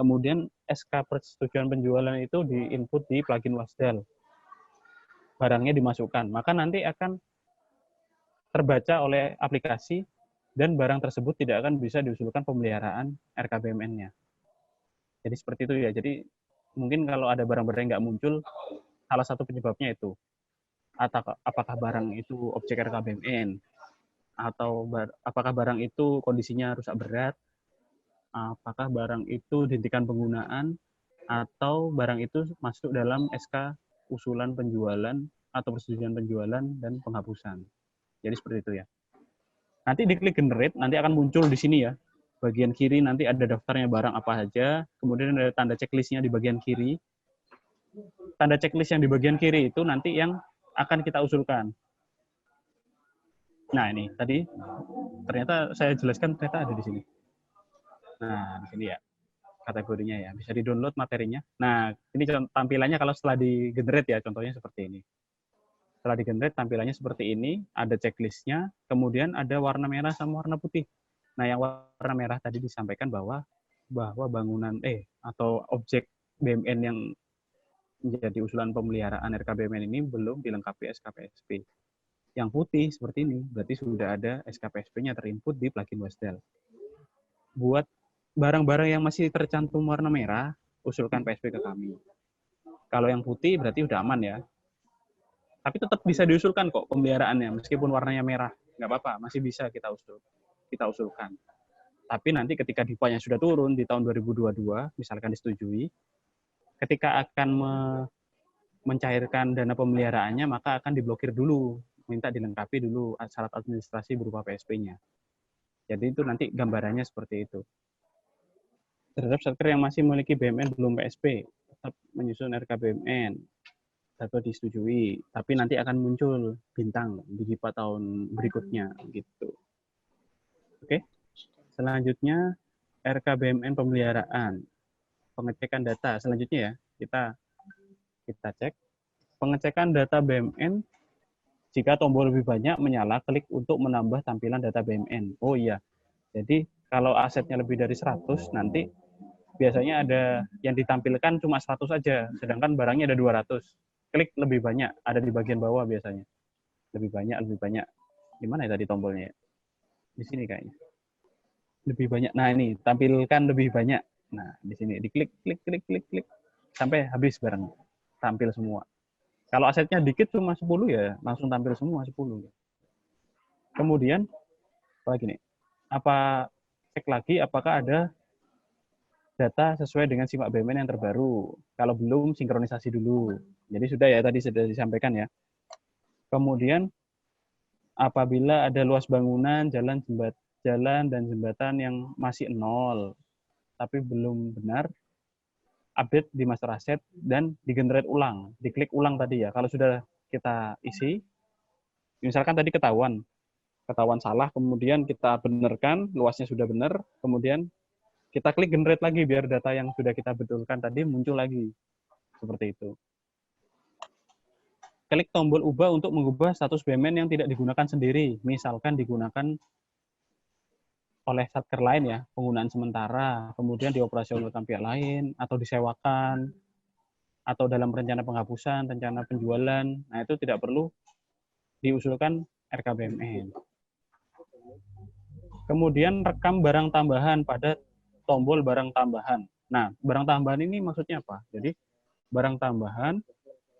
kemudian SK persetujuan penjualan itu di-input di plugin Wasdal, barangnya dimasukkan, maka nanti akan terbaca oleh aplikasi dan barang tersebut tidak akan bisa diusulkan pemeliharaan RKBMN-nya. Jadi seperti itu ya. Jadi mungkin kalau ada barang-barang yang nggak muncul, salah satu penyebabnya itu. Apakah barang itu objek RKBMN, atau apakah barang itu kondisinya rusak berat, apakah barang itu dihentikan penggunaan, atau barang itu masuk dalam SK usulan penjualan atau persetujuan penjualan dan penghapusan. Jadi seperti itu ya. Nanti diklik generate, nanti akan muncul di sini ya. Bagian kiri nanti ada daftarnya barang apa saja, kemudian ada tanda checklistnya di bagian kiri. Tanda checklist yang di bagian kiri itu nanti yang akan kita usulkan. Nah ini tadi ternyata saya jelaskan ternyata ada di sini. Nah di sini ya kategorinya ya, bisa di-download materinya. Nah ini tampilannya kalau setelah di-generate ya, contohnya seperti ini. Setelah di-generate tampilannya seperti ini, ada checklistnya, kemudian ada warna merah sama warna putih. Nah yang warna merah tadi disampaikan bahwa bangunan atau objek BMN yang menjadi usulan pemeliharaan RKBMN ini belum dilengkapi SKPSP. Yang putih seperti ini, berarti sudah ada SKPSP-nya terinput di plugin Wasdal. Buat barang-barang yang masih tercantum warna merah, usulkan PSP ke kami. Kalau yang putih berarti udah aman ya. Tapi tetap bisa diusulkan kok pemeliharaannya, meskipun warnanya merah. Nggak apa-apa, masih bisa kita usulkan. Tapi nanti ketika DIPA-nya sudah turun di tahun 2022, misalkan disetujui, ketika akan mencairkan dana pemeliharaannya, maka akan diblokir dulu, minta dilengkapi dulu syarat administrasi berupa PSP-nya. Jadi itu nanti gambarannya seperti itu. Terhadap satker yang masih memiliki BMN belum PSP, tetap menyusun RKBMN, dapat disetujui, tapi nanti akan muncul bintang di DIPA tahun berikutnya gitu. Oke. Selanjutnya RKBMN pemeliharaan. Pengecekan data. Selanjutnya ya, kita cek pengecekan data BMN. Jika tombol lebih banyak menyala, klik untuk menambah tampilan data BMN. Oh iya. Jadi kalau asetnya lebih dari 100 nanti biasanya ada yang ditampilkan cuma 100 aja, sedangkan barangnya ada 200. Klik lebih banyak, ada di bagian bawah biasanya. Lebih banyak. Gimana ya tadi tombolnya ya? Di sini kayaknya. Lebih banyak. Nah, ini tampilkan lebih banyak. Nah, di sini diklik, klik, klik, klik, klik sampai habis bareng. Tampil semua. Kalau asetnya dikit cuma 10 ya langsung tampil semua 10. Kemudian apa lagi nih? Apa cek lagi apakah ada data sesuai dengan simak BUMN yang terbaru. Kalau belum, sinkronisasi dulu. Jadi sudah ya, tadi sudah disampaikan ya. Kemudian apabila ada luas bangunan, jalan, dan jembatan yang masih 0, tapi belum benar, update di master asset dan digenerate ulang. Diklik ulang tadi ya. Kalau sudah kita isi, misalkan tadi ketahuan salah, kemudian kita benarkan, luasnya sudah benar, kemudian kita klik generate lagi biar data yang sudah kita betulkan tadi muncul lagi. Seperti itu. Klik tombol ubah untuk mengubah status BUMN yang tidak digunakan sendiri. Misalkan digunakan oleh satker lain ya, penggunaan sementara, kemudian dioperasionalkan pihak lain, atau disewakan, atau dalam rencana penghapusan, rencana penjualan. Nah, itu tidak perlu diusulkan RKBMN. Kemudian rekam barang tambahan pada tombol barang tambahan. Nah, barang tambahan ini maksudnya apa? Jadi, barang tambahan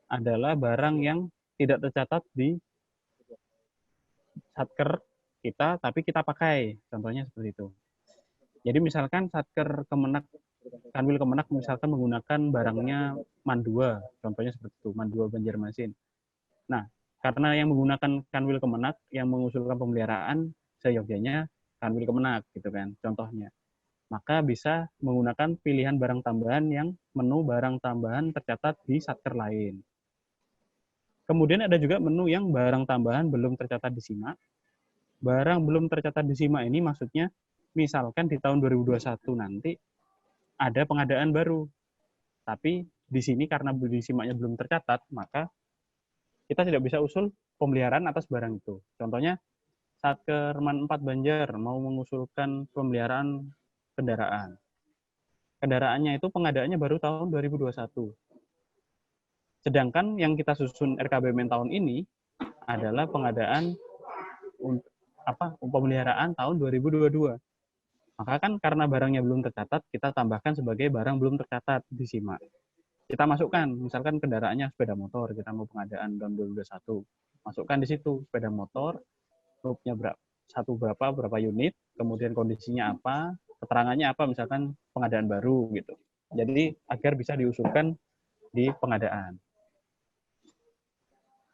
adalah barang yang tidak tercatat di satker kita, tapi kita pakai. Contohnya seperti itu. Jadi misalkan satker Kemenak, Kanwil Kemenak misalkan menggunakan barangnya MAN 2, contohnya seperti itu, MAN 2 Banjarmasin. Nah, karena yang menggunakan Kanwil Kemenak, yang mengusulkan pemeliharaan, seyogyanya Kanwil Kemenak, gitu kan, contohnya. Maka bisa menggunakan pilihan barang tambahan yang menu barang tambahan tercatat di satker lain. Kemudian ada juga menu yang barang tambahan belum tercatat di SIMA. Barang belum tercatat di SIMA ini maksudnya misalkan di tahun 2021 nanti ada pengadaan baru. Tapi di sini karena di SIMA-nya belum tercatat, maka kita tidak bisa usul pemeliharaan atas barang itu. Contohnya Satker Man 4 Banjar mau mengusulkan pemeliharaan kendaraan. Kendaraannya itu pengadaannya baru tahun 2021. Sedangkan yang kita susun RKBMN tahun ini adalah pengadaan pemeliharaan tahun 2022. Maka kan karena barangnya belum tercatat, kita tambahkan sebagai barang belum tercatat di SIMA. Kita masukkan, misalkan kendaraannya sepeda motor, kita mau pengadaan tahun 2021. Masukkan di situ, sepeda motor, rupnya berapa unit, kemudian kondisinya apa, keterangannya apa, misalkan pengadaan baru gitu. Jadi agar bisa diusulkan di pengadaan.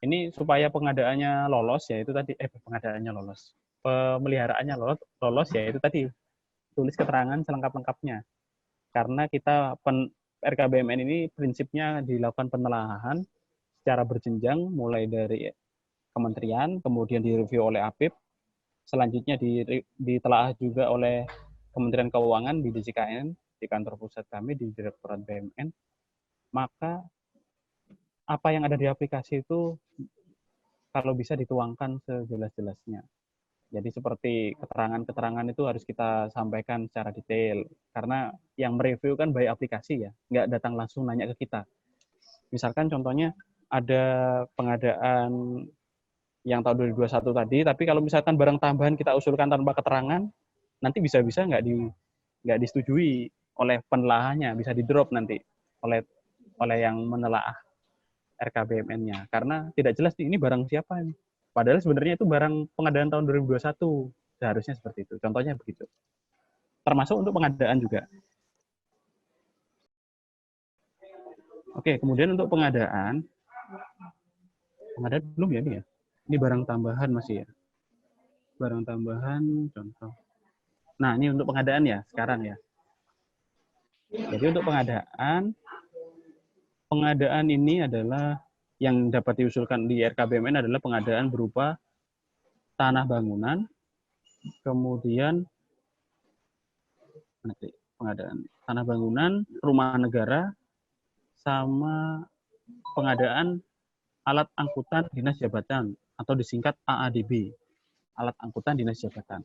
Ini supaya pengadaannya lolos ya itu tadi pemeliharaannya lolos ya itu tadi tulis keterangan selengkap-lengkapnya. Karena kita RKBMN ini prinsipnya dilakukan penelaahan secara berjenjang mulai dari kementerian, kemudian direview oleh APIP, selanjutnya ditelaah juga oleh Kementerian Keuangan di DJKN, di kantor pusat kami di Direktorat BUMN. Maka apa yang ada di aplikasi itu kalau bisa dituangkan sejelas-jelasnya. Jadi seperti keterangan-keterangan itu harus kita sampaikan secara detail. Karena yang mereview kan by aplikasi ya, nggak datang langsung nanya ke kita. Misalkan contohnya ada pengadaan yang tahun 2021 tadi, tapi kalau misalkan barang tambahan kita usulkan tanpa keterangan, nanti bisa-bisa nggak disetujui oleh penelaahannya, bisa di-drop nanti oleh yang menelaah RKBMN-nya. Karena tidak jelas ini barang siapa ini. Padahal sebenarnya itu barang pengadaan tahun 2021. Seharusnya seperti itu. Contohnya begitu. Termasuk untuk pengadaan juga. Oke, kemudian untuk pengadaan belum ya ini ya? Ini barang tambahan masih ya. Barang tambahan contoh. Nah, ini untuk pengadaan ya, sekarang ya. Jadi untuk pengadaan ini adalah yang dapat diusulkan di RKBMN adalah pengadaan berupa tanah bangunan, kemudian pengadaan tanah bangunan, rumah negara, sama pengadaan alat angkutan dinas jabatan atau disingkat AADB, alat angkutan dinas jabatan.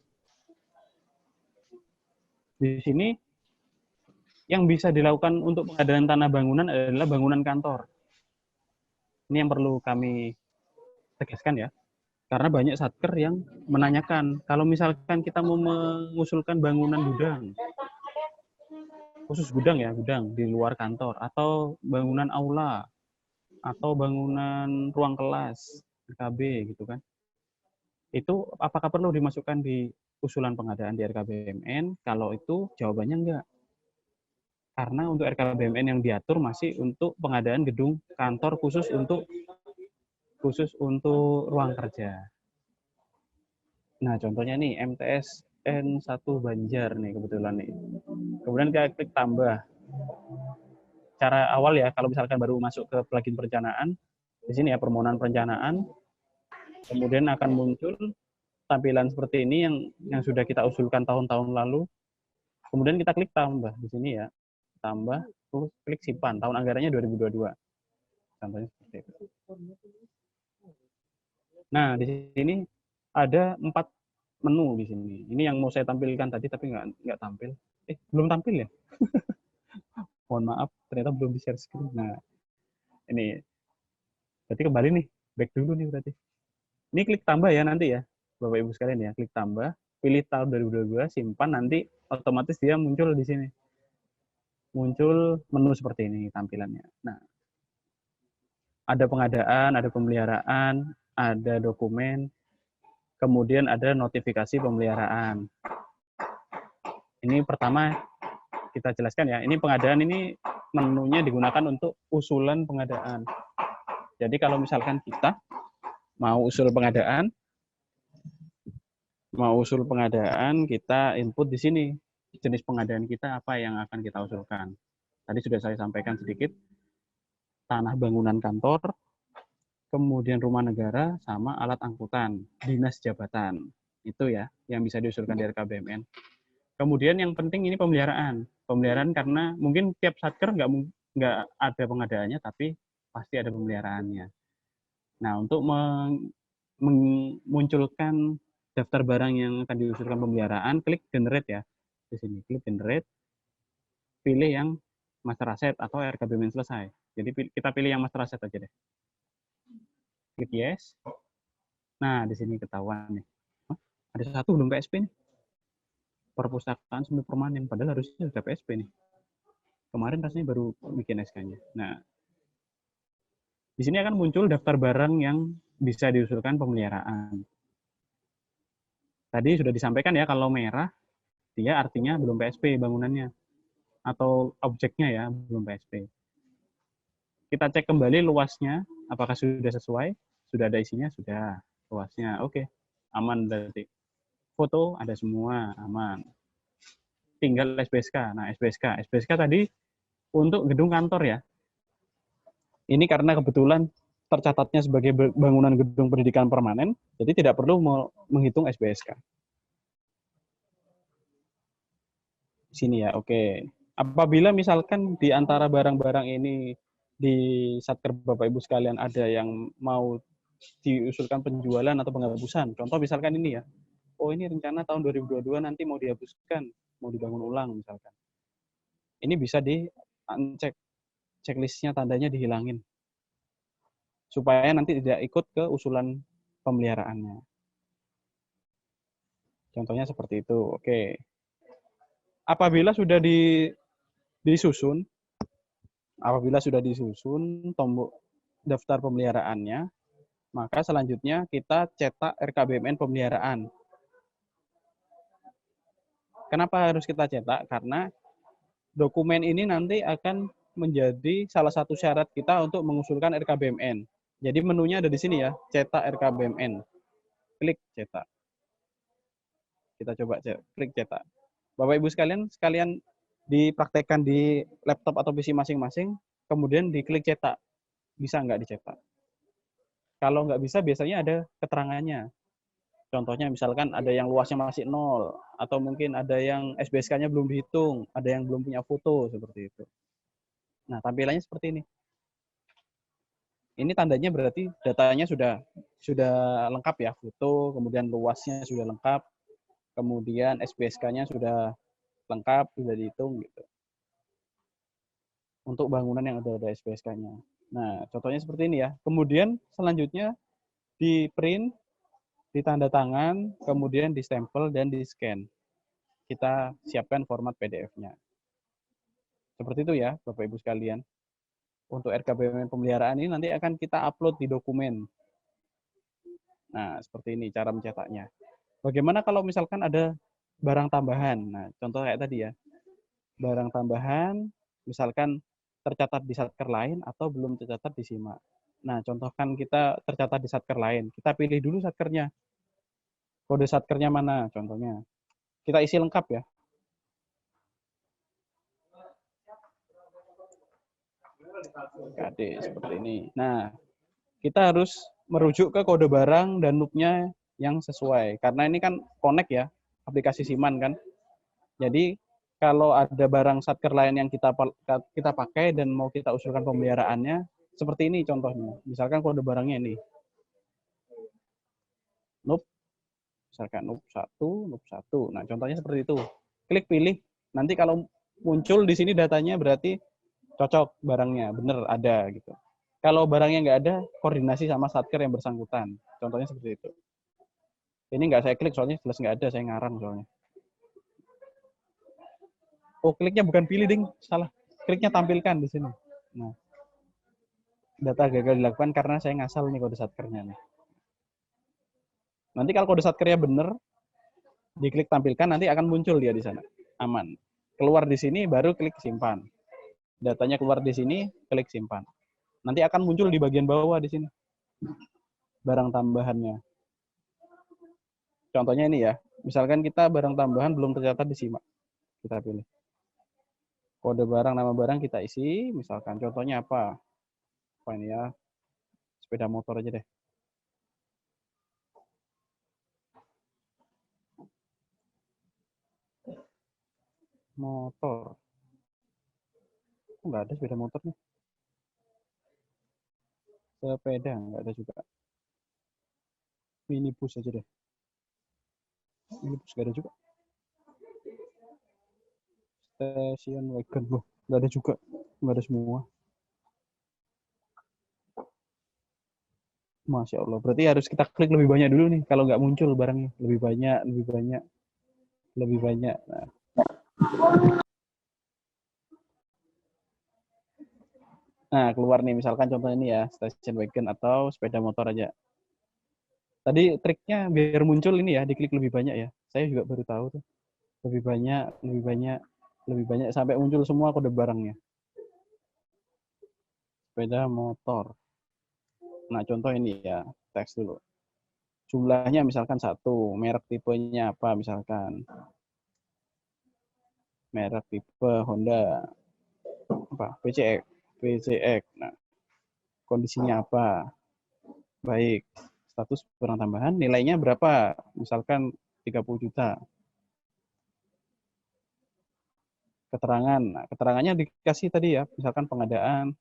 Di sini yang bisa dilakukan untuk pengadaan tanah bangunan adalah bangunan kantor. Ini yang perlu kami tegaskan ya. Karena banyak satker yang menanyakan, kalau misalkan kita mau mengusulkan bangunan gudang, khusus gudang ya, gudang di luar kantor, atau bangunan aula, atau bangunan ruang kelas, RKB gitu kan. Itu apakah perlu dimasukkan di usulan pengadaan di RKBMN? Kalau itu jawabannya enggak. Karena untuk RKBMN yang diatur masih untuk pengadaan gedung kantor khusus untuk ruang kerja. Nah, contohnya nih MTS N1 Banjar nih kebetulan nih. Kemudian kita klik tambah. Cara awal ya, kalau misalkan baru masuk ke plugin perencanaan, di sini ya permohonan perencanaan, kemudian akan muncul tampilan seperti ini yang sudah kita usulkan tahun-tahun lalu. Kemudian kita klik tambah di sini ya, tambah, terus klik simpan. Tahun anggarannya 2022. Contohnya seperti itu. Nah, di sini ada 4 menu di sini. Ini yang mau saya tampilkan tadi tapi nggak tampil. Belum tampil ya? Mohon maaf, ternyata belum di-share screen. Nah, ini. Berarti kembali nih, back dulu nih berarti. Ini klik tambah ya nanti ya, Bapak Ibu sekalian ya, klik tambah, pilih tahun 2022, simpan, nanti otomatis dia muncul di sini. Muncul menu seperti ini tampilannya. Nah, ada pengadaan, ada pemeliharaan, ada dokumen, kemudian ada notifikasi pemeliharaan. Ini pertama kita jelaskan ya, ini pengadaan ini menunya digunakan untuk usulan pengadaan. Jadi kalau misalkan kita mau usul pengadaan, kita input di sini jenis pengadaan kita apa yang akan kita usulkan. Tadi sudah saya sampaikan sedikit, tanah bangunan kantor, kemudian rumah negara, sama alat angkutan, dinas jabatan. Itu ya, yang bisa diusulkan dari RKBMN. Kemudian yang penting ini pemeliharaan. Pemeliharaan karena mungkin tiap satker nggak ada pengadaannya, tapi pasti ada pemeliharaannya. Nah, untuk memunculkan daftar barang yang akan diusulkan pemeliharaan, klik generate ya. Di sini, klik generate, pilih yang master asset atau RKBMN selesai. Jadi kita pilih yang master asset aja deh. Klik yes. Nah, di sini ketahuan nih. Ada satu belum PSP nih. Perpustakaan semi permanen, padahal harusnya sudah PSP nih. Kemarin rasanya baru bikin SK-nya. Nah, di sini akan muncul daftar barang yang bisa diusulkan pemeliharaan. Tadi sudah disampaikan ya, kalau merah, dia artinya belum PSP bangunannya. Atau objeknya ya, belum PSP. Kita cek kembali luasnya, apakah sudah sesuai, sudah ada isinya, sudah. Luasnya, oke. Aman berarti. Foto ada semua, aman. Tinggal SBSK. Nah, SBSK tadi untuk gedung kantor ya. Ini karena kebetulan tercatatnya sebagai bangunan gedung pendidikan permanen, jadi tidak perlu menghitung SBSK. Sini ya, oke. Apabila misalkan di antara barang-barang ini di Satker Bapak Ibu sekalian ada yang mau diusulkan penjualan atau penghapusan, contoh misalkan ini ya, oh ini rencana tahun 2022 nanti mau dihapuskan, mau dibangun ulang misalkan. Ini bisa di-uncheck, checklistnya tandanya dihilangin. Supaya nanti tidak ikut ke usulan pemeliharaannya. Contohnya seperti itu. Oke. Apabila sudah disusun tombol daftar pemeliharaannya, maka selanjutnya kita cetak RKBMN pemeliharaan. Kenapa harus kita cetak? Karena dokumen ini nanti akan menjadi salah satu syarat kita untuk mengusulkan RKBMN. Jadi menunya ada di sini ya, cetak RKBMN. Klik cetak. Kita coba klik cetak. Bapak Ibu sekalian dipraktekkan di laptop atau PC masing-masing, kemudian diklik cetak. Bisa nggak dicetak? Kalau nggak bisa, biasanya ada keterangannya. Contohnya misalkan ada yang luasnya masih 0, atau mungkin ada yang SBSK-nya belum dihitung, ada yang belum punya foto, seperti itu. Nah, tampilannya seperti ini. Ini tandanya berarti datanya sudah lengkap ya, foto, kemudian luasnya sudah lengkap, kemudian SBSK-nya sudah lengkap, sudah dihitung gitu. Untuk bangunan yang ada SBSK-nya. Nah, contohnya seperti ini ya. Kemudian selanjutnya di print, ditanda tangan, kemudian distempel dan di-scan. Kita siapkan format PDF-nya. Seperti itu ya, Bapak Ibu sekalian. Untuk RKBMN pemeliharaan ini nanti akan kita upload di dokumen. Nah, seperti ini cara mencetaknya. Bagaimana kalau misalkan ada barang tambahan? Nah, contoh kayak tadi ya. Barang tambahan, misalkan tercatat di satker lain atau belum tercatat di SIMA. Nah, contohkan kita tercatat di satker lain. Kita pilih dulu satkernya. Kode satkernya mana contohnya. Kita isi lengkap ya. KD seperti ini. Nah, kita harus merujuk ke kode barang dan loop-nya yang sesuai. Karena ini kan connect ya, aplikasi Siman kan. Jadi kalau ada barang satker lain yang kita pakai dan mau kita usulkan pemeliharaannya, seperti ini contohnya. Misalkan kode barangnya ini. Loop, misalkan loop 1, loop 1. Nah, contohnya seperti itu. Klik pilih. Nanti kalau muncul di sini datanya berarti cocok barangnya, bener ada gitu. Kalau barangnya nggak ada, koordinasi sama satker yang bersangkutan. Contohnya seperti itu. Ini nggak saya klik soalnya jelas nggak ada, saya ngarang soalnya. Oh, kliknya bukan pilih, ding. Salah. Kliknya tampilkan di sini. Nah, data gagal dilakukan karena saya ngasal nih kode satkernya nih. Nanti kalau kode satkernya bener, diklik tampilkan, nanti akan muncul dia di sana. Aman. Keluar di sini, baru klik simpan. Datanya keluar di sini, klik simpan. Nanti akan muncul di bagian bawah di sini. Barang tambahannya. Contohnya ini ya. Misalkan kita barang tambahan belum tercatat di SIMA. Kita pilih. Kode barang, nama barang kita isi. Misalkan contohnya apa? Apa ini ya? Sepeda motor aja deh. Motor. Kok nggak ada sepeda motornya? Sepeda nggak ada juga. Minibus aja deh. Minibus nggak ada juga. Station wagon, loh, nggak ada juga. Nggak ada semua. Masya Allah. Berarti harus kita klik lebih banyak dulu nih. Kalau nggak muncul barangnya. Lebih banyak, lebih banyak, lebih banyak. Nah, keluar nih. Misalkan contoh ini ya. Station wagon atau sepeda motor aja. Tadi triknya biar muncul ini ya. Diklik lebih banyak ya. Saya juga baru tahu tuh. Lebih banyak, lebih banyak, lebih banyak. Sampai muncul semua kode barangnya. Sepeda motor. Nah, contoh ini ya. Teks dulu. Jumlahnya misalkan 1, merek tipenya apa misalkan. Merek tipe Honda. Apa? PCX. PCX. Nah, kondisinya apa? Baik. Status barang tambahan, nilainya berapa? Misalkan 30 juta. Keterangan. Nah, keterangannya dikasih tadi ya, misalkan pengadaan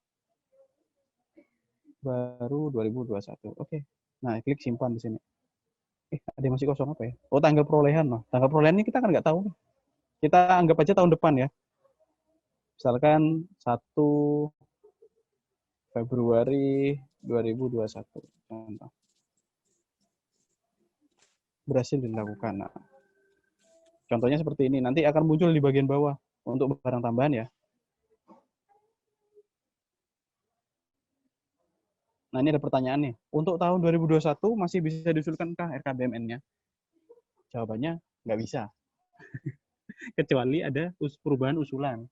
baru 2021. Oke. Nah, klik simpan di sini. Ada yang masih kosong apa ya? Oh, tanggal perolehan loh. Tanggal perolehan ini kita kan nggak tahu. Kita anggap aja tahun depan ya. Misalkan 1 Februari 2021. Contoh. Berhasil dilakukan. Nah, contohnya seperti ini. Nanti akan muncul di bagian bawah untuk barang tambahan ya. Nah, ini ada pertanyaan nih. Untuk tahun 2021 masih bisa diusulkankah RKBMN-nya? Jawabannya nggak bisa. Kecuali ada perubahan usulan.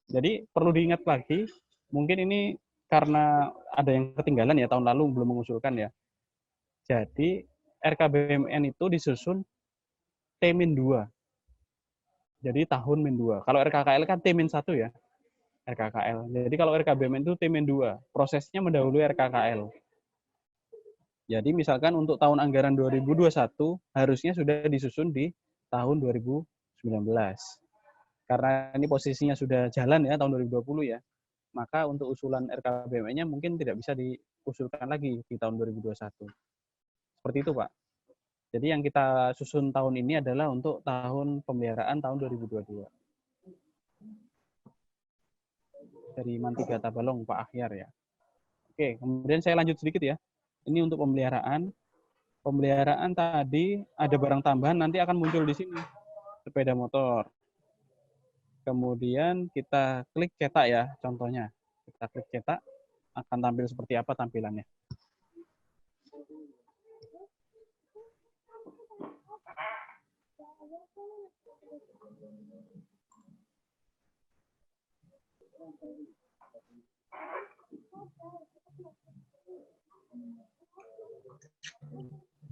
Jadi perlu diingat lagi, mungkin ini karena ada yang ketinggalan ya, tahun lalu belum mengusulkan ya. Jadi RKBMN itu disusun T-2. Jadi tahun -2. Kalau RKKL kan T-1 ya. RKKL. Jadi kalau RKBMN itu T-2. Prosesnya mendahului RKKL. Jadi misalkan untuk tahun anggaran 2021 harusnya sudah disusun di tahun 2019. Karena ini posisinya sudah jalan ya tahun 2020 ya. Maka untuk usulan RKBMN-nya mungkin tidak bisa diusulkan lagi di tahun 2021. Seperti itu, Pak. Jadi yang kita susun tahun ini adalah untuk tahun pemeliharaan tahun 2022. Dari Mantiga Tabalong, Pak Akhyar ya. Oke, kemudian saya lanjut sedikit ya. Ini untuk pemeliharaan. Pemeliharaan tadi ada barang tambahan nanti akan muncul di sini. Sepeda motor. Kemudian kita klik cetak ya, contohnya. Kita klik cetak, akan tampil seperti apa tampilannya.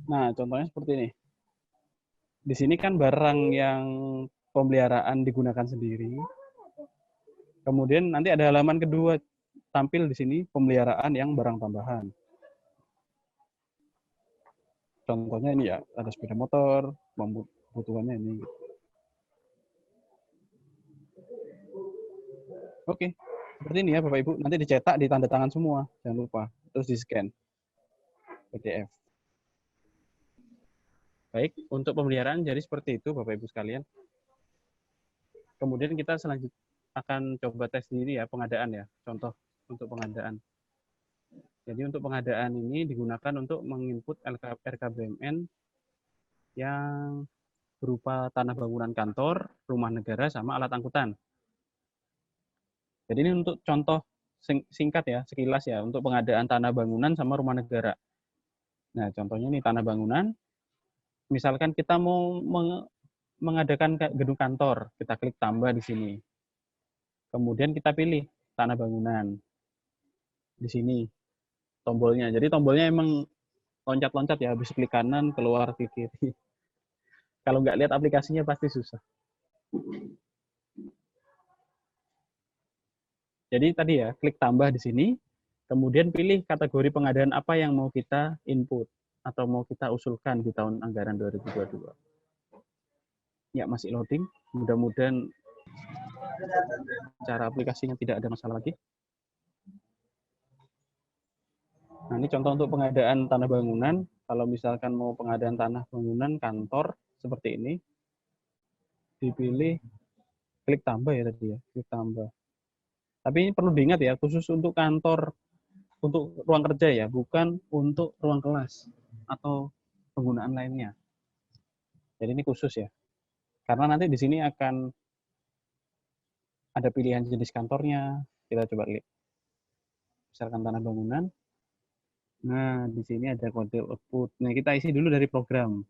Nah, contohnya seperti ini. Di sini kan barang yang pemeliharaan digunakan sendiri. Kemudian nanti ada halaman kedua tampil di sini pemeliharaan yang barang tambahan. Contohnya ini ya, ada sepeda motor, kebutuhannya ini. Oke, seperti ini ya Bapak Ibu. Nanti dicetak, ditanda tangan semua, jangan lupa. Terus di-scan PDF. Baik, untuk pemeliharaan jadi seperti itu Bapak Ibu sekalian. Kemudian kita selanjutnya akan coba tes sendiri ya, pengadaan ya. Contoh untuk pengadaan. Jadi untuk pengadaan ini digunakan untuk menginput RKBMN yang berupa tanah bangunan kantor, rumah negara, sama alat angkutan. Jadi ini untuk contoh singkat ya, sekilas ya, untuk pengadaan tanah bangunan sama rumah negara. Nah, contohnya ini tanah bangunan. Misalkan kita mau mengadakan gedung kantor, kita klik tambah di sini. Kemudian kita pilih tanah bangunan. Di sini tombolnya. Jadi tombolnya emang loncat-loncat ya, habis klik kanan, keluar klik kiri. Kalau nggak lihat aplikasinya pasti susah. Jadi tadi ya, klik tambah di sini, kemudian pilih kategori pengadaan apa yang mau kita input atau mau kita usulkan di tahun anggaran 2022. Ya, masih loading. Mudah-mudahan cara aplikasinya tidak ada masalah lagi. Nah, ini contoh untuk pengadaan tanah bangunan. Kalau misalkan mau pengadaan tanah bangunan kantor seperti ini, dipilih klik tambah ya tadi ya, klik tambah. Tapi ini perlu diingat ya, khusus untuk kantor, untuk ruang kerja ya, bukan untuk ruang kelas atau penggunaan lainnya. Jadi ini khusus ya. Karena nanti di sini akan ada pilihan jenis kantornya. Kita coba lihat. Misalkan tanah bangunan. Nah, di sini ada kode output. Nah, kita isi dulu dari program.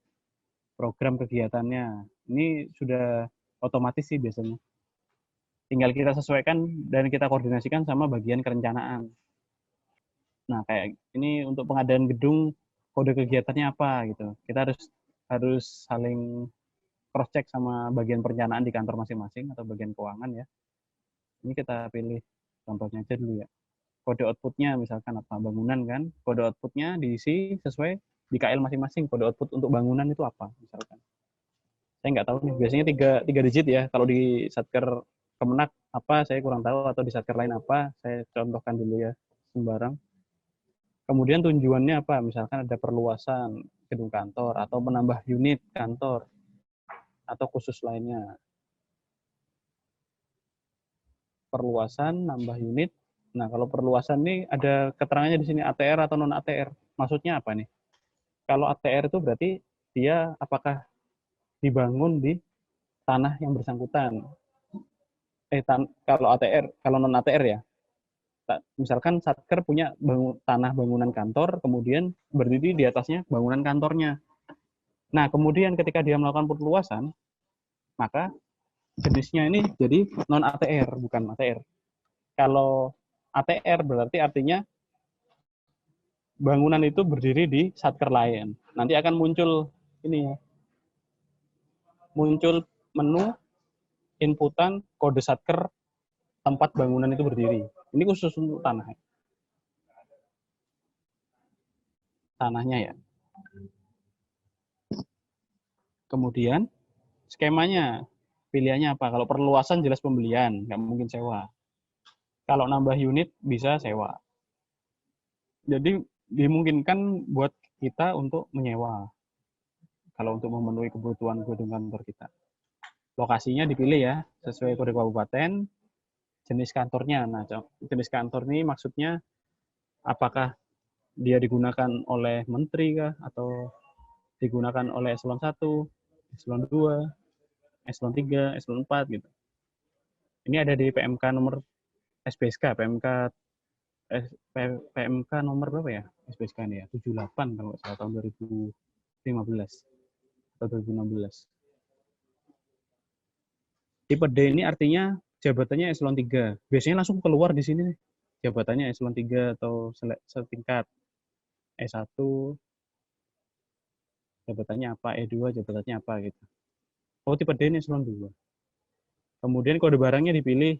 Program kegiatannya. Ini sudah otomatis sih biasanya. Tinggal kita sesuaikan dan kita koordinasikan sama bagian kerencanaan. Nah, kayak ini untuk pengadaan gedung, kode kegiatannya apa gitu. Kita harus saling cross check sama bagian perencanaan di kantor masing-masing atau bagian keuangan ya. Ini kita pilih contohnya aja dulu ya. Kode outputnya misalkan apa, bangunan kan, kode outputnya diisi sesuai di KL masing-masing. Kode output untuk bangunan itu apa misalkan. Saya nggak tahu nih, biasanya tiga digit ya. Kalau di Satker Kemenak apa, saya kurang tahu, atau di Satker lain apa, saya contohkan dulu ya, sembarang. Kemudian tujuannya apa, misalkan ada perluasan gedung kantor, atau menambah unit kantor, atau khusus lainnya. Perluasan, nambah unit. Nah, kalau perluasan ini ada keterangannya di sini ATR atau non ATR. Maksudnya apa nih? Kalau ATR itu berarti dia apakah dibangun di tanah yang bersangkutan. Kalau ATR, kalau non ATR ya. Misalkan Satker punya tanah bangunan kantor, kemudian berdiri di atasnya bangunan kantornya. Nah, kemudian ketika dia melakukan perluasan, maka jenisnya ini jadi non ATR, bukan ATR. Kalau ATR berarti artinya bangunan itu berdiri di Satker lain. Nanti akan muncul ini ya. Muncul menu inputan kode Satker tempat bangunan itu berdiri. Ini khusus untuk tanah. Tanahnya ya. Kemudian skemanya, pilihannya apa? Kalau perluasan jelas pembelian, nggak mungkin sewa. Kalau nambah unit bisa sewa. Jadi dimungkinkan buat kita untuk menyewa. Kalau untuk memenuhi kebutuhan gedung kantor kita. Lokasinya dipilih ya, sesuai kode kabupaten, jenis kantornya. Nah, jenis kantor ini maksudnya apakah dia digunakan oleh menteri kah, atau digunakan oleh eselon 1, eselon 2, eselon 3, eselon 4 gitu. Ini ada di PMK nomor SBSK, PMK nomor berapa ya? SBSK ini ya, 78 kalau nggak salah tahun 2015 atau 2016. Tipe D ini artinya jabatannya eselon 3. Biasanya langsung keluar di sini nih. Jabatannya eselon 3 atau setingkat. E1 jabatannya apa, E2 jabatannya apa gitu. Oh, tipe D ini eselon 2. Kemudian kode barangnya dipilih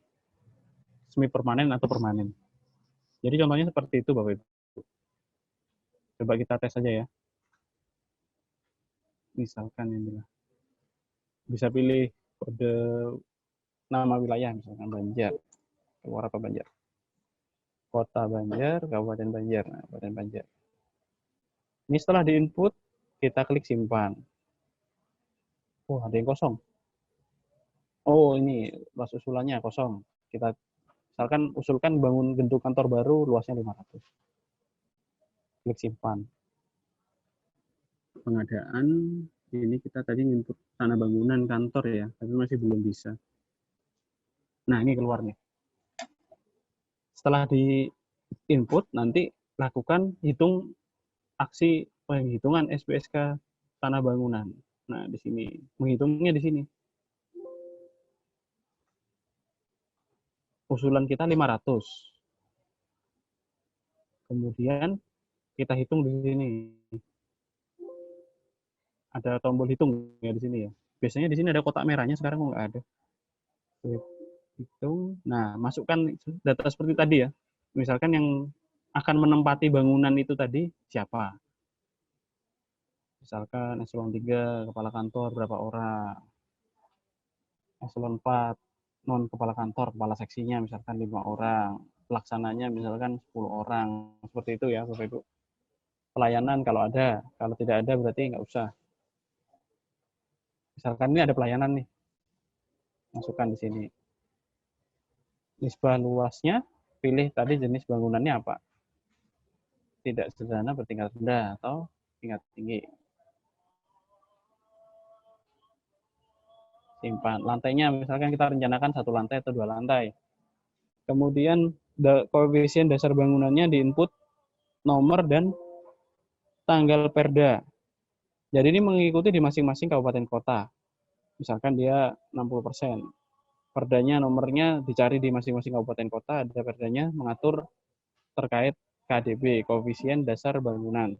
semi permanen atau permanen. Jadi contohnya seperti itu Bapak Ibu. Coba kita tes aja ya. Misalkan ini bisa pilih kode nama wilayah, misalkan Banjar. Keluar apa Banjar? Kota Banjar, Kabupaten Banjar. Nah, Kabupaten Banjar. Ini setelah diinput, kita klik simpan. Oh, ada yang kosong. Oh, ini luas usulannya kosong. Kita misalkan usulkan bangun gedung kantor baru luasnya 500. Klik simpan. Pengadaan, ini kita tadi input tanah bangunan kantor ya, tapi masih belum bisa. Nah, ini keluar nih. Setelah di input, nanti lakukan hitung aksi penghitungan SPSK tanah bangunan. Nah, di sini. Menghitungnya di sini. Usulan kita 500. Kemudian kita hitung di sini. Ada tombol hitung ya di sini ya. Biasanya di sini ada kotak merahnya, sekarang nggak ada. Hitung. Nah, masukkan data seperti tadi ya. Misalkan yang akan menempati bangunan itu tadi siapa? Misalkan eselon 3 kepala kantor berapa orang? Eselon 4 non kepala kantor, kepala seksinya misalkan 5 orang. Pelaksananya misalkan 10 orang. Seperti itu ya Bapak Ibu. Pelayanan kalau ada, kalau tidak ada berarti nggak usah. Misalkan ini ada pelayanan nih. Masukkan di sini. Nisbah luasnya, pilih tadi jenis bangunannya apa. Tidak sederhana, bertingkat rendah atau tingkat tinggi. Simpan. Lantainya misalkan kita rencanakan 1 lantai atau 2 lantai. Kemudian koefisien dasar bangunannya diinput nomor dan tanggal perda. Jadi ini mengikuti di masing-masing kabupaten kota. Misalkan dia 60%. Perdanya nomornya dicari di masing-masing kabupaten kota, ada perdanya mengatur terkait KDB, koefisien dasar bangunan.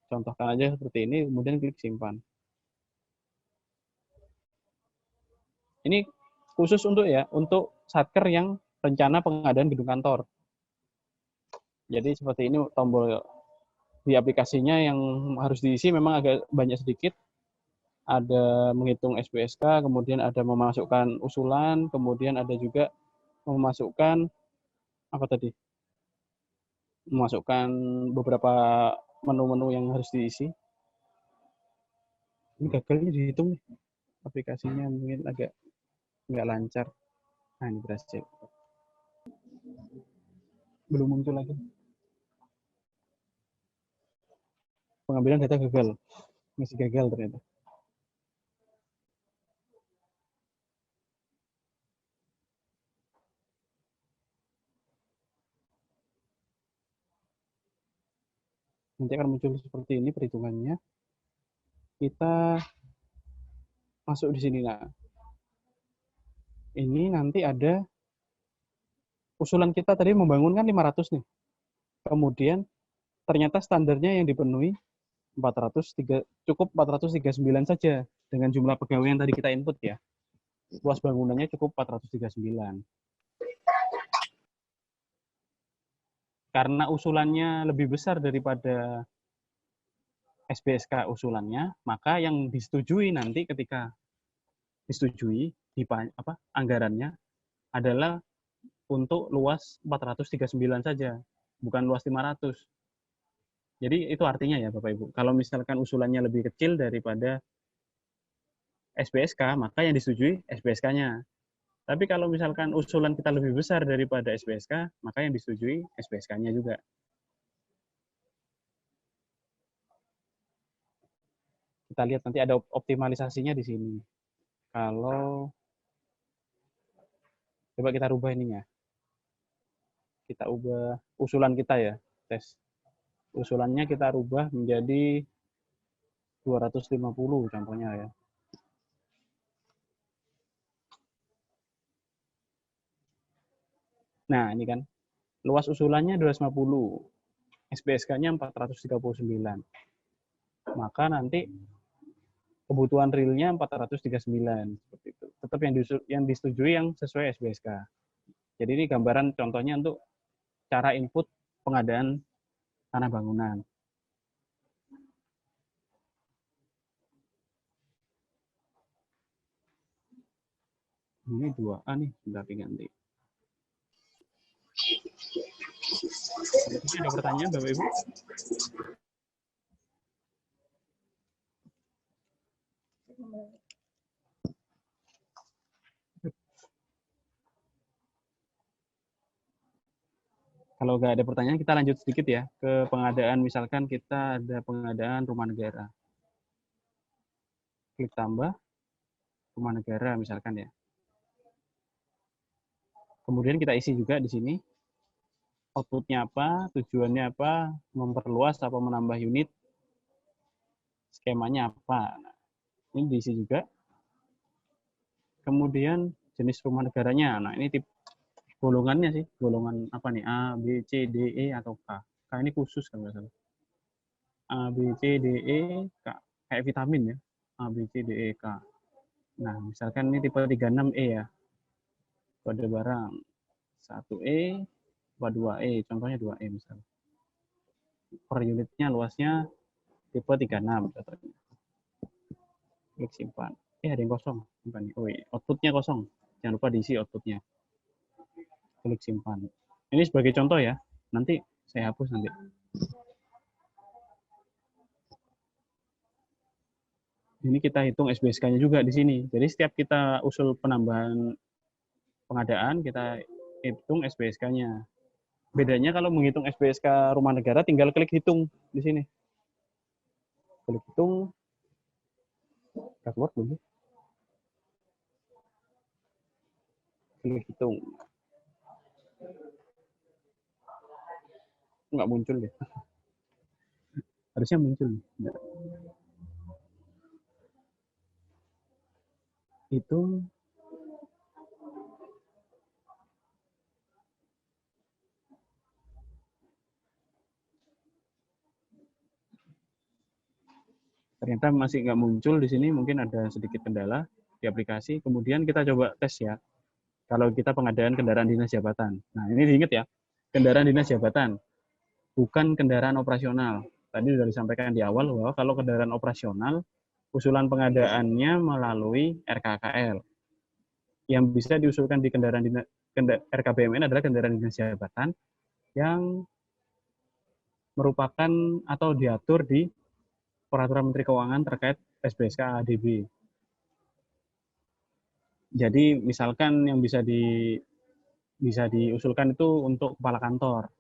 Contohkan aja seperti ini, kemudian klik simpan. Ini khusus untuk satker yang rencana pengadaan gedung kantor. Jadi seperti ini tombol di aplikasinya yang harus diisi memang agak banyak sedikit. Ada menghitung SPSK, kemudian ada memasukkan usulan, kemudian ada juga memasukkan apa tadi? Memasukkan beberapa menu-menu yang harus diisi. Ini gagalnya dihitung nih. Aplikasinya mungkin agak nggak lancar. Nah, ini berhasil. Belum muncul lagi. Pengambilan data gagal. Masih gagal ternyata. Nanti akan muncul seperti ini perhitungannya. Kita masuk di sini. Nah, ini nanti ada usulan kita tadi membangun kan 500 nih. Kemudian ternyata standarnya yang dipenuhi 403, cukup 439 saja dengan jumlah pegawai yang tadi kita input ya. Luas bangunannya cukup 439. Karena usulannya lebih besar daripada SPSK usulannya, maka yang disetujui nanti ketika disetujui di anggarannya adalah untuk luas 439 saja, bukan luas 500. Jadi itu artinya ya Bapak Ibu, kalau misalkan usulannya lebih kecil daripada SPSK, maka yang disetujui SPSK-nya. Tapi kalau misalkan usulan kita lebih besar daripada SPSK, maka yang disetujui SPSK-nya juga. Kita lihat nanti ada optimalisasinya di sini. Kalau coba kita rubah ininya. Kita ubah usulan kita ya, tes. Usulannya kita rubah menjadi 250 contohnya ya. Nah, ini kan luas usulannya 250, SPSK-nya 439. Maka nanti kebutuhan realnya 439 seperti itu. Tetap yang disetujui yang sesuai SPSK. Jadi ini gambaran contohnya untuk cara input pengadaan tanah bangunan. Ini 2A nih, sudah diganti. Ada pertanyaan Bapak Ibu? Kalau nggak ada pertanyaan, kita lanjut sedikit ya ke pengadaan. Misalkan kita ada pengadaan rumah negara. Klik tambah, rumah negara misalkan ya. Kemudian kita isi juga di sini. Outputnya apa, tujuannya apa, memperluas apa menambah unit, skemanya apa. Nah, ini diisi juga. Kemudian jenis rumah negaranya. Nah, ini tipe golongannya sih, golongan apa nih? A, B, C, D, E atau K. K ini khusus kan nggak salah. A, B, C, D, E, K. Kayak vitamin ya. A, B, C, D, E, K. Nah, misalkan ini tipe 36E ya. Kode barang 1E, 2E, contohnya 2E misalnya. Per unitnya luasnya tipe 36 contohnya. Klik simpan. Ada yang kosong. Simpan. Oh, iya. Outputnya kosong. Jangan lupa diisi outputnya. Klik simpan. Ini sebagai contoh ya. Nanti saya hapus nanti. Ini kita hitung SBSK-nya juga di sini. Jadi setiap kita usul penambahan pengadaan, kita hitung SBSK-nya. Bedanya kalau menghitung SBSK rumah negara, tinggal klik hitung di sini. Klik hitung. Keluar dulu. Klik hitung. Nggak muncul ya. Harusnya muncul. Hitung. Ternyata masih nggak muncul di sini, mungkin ada sedikit kendala di aplikasi. Kemudian kita coba tes ya. Kalau kita pengadaan kendaraan dinas jabatan. Nah, ini diingat ya. Kendaraan dinas jabatan, bukan kendaraan operasional. Tadi sudah disampaikan di awal bahwa kalau kendaraan operasional, usulan pengadaannya melalui RKKL. Yang bisa diusulkan di kendaraan dinas, RKBMN adalah kendaraan dinas jabatan yang merupakan atau diatur di Peraturan Menteri Keuangan terkait SBSK ADB. Jadi misalkan yang bisa diusulkan itu untuk kepala kantor.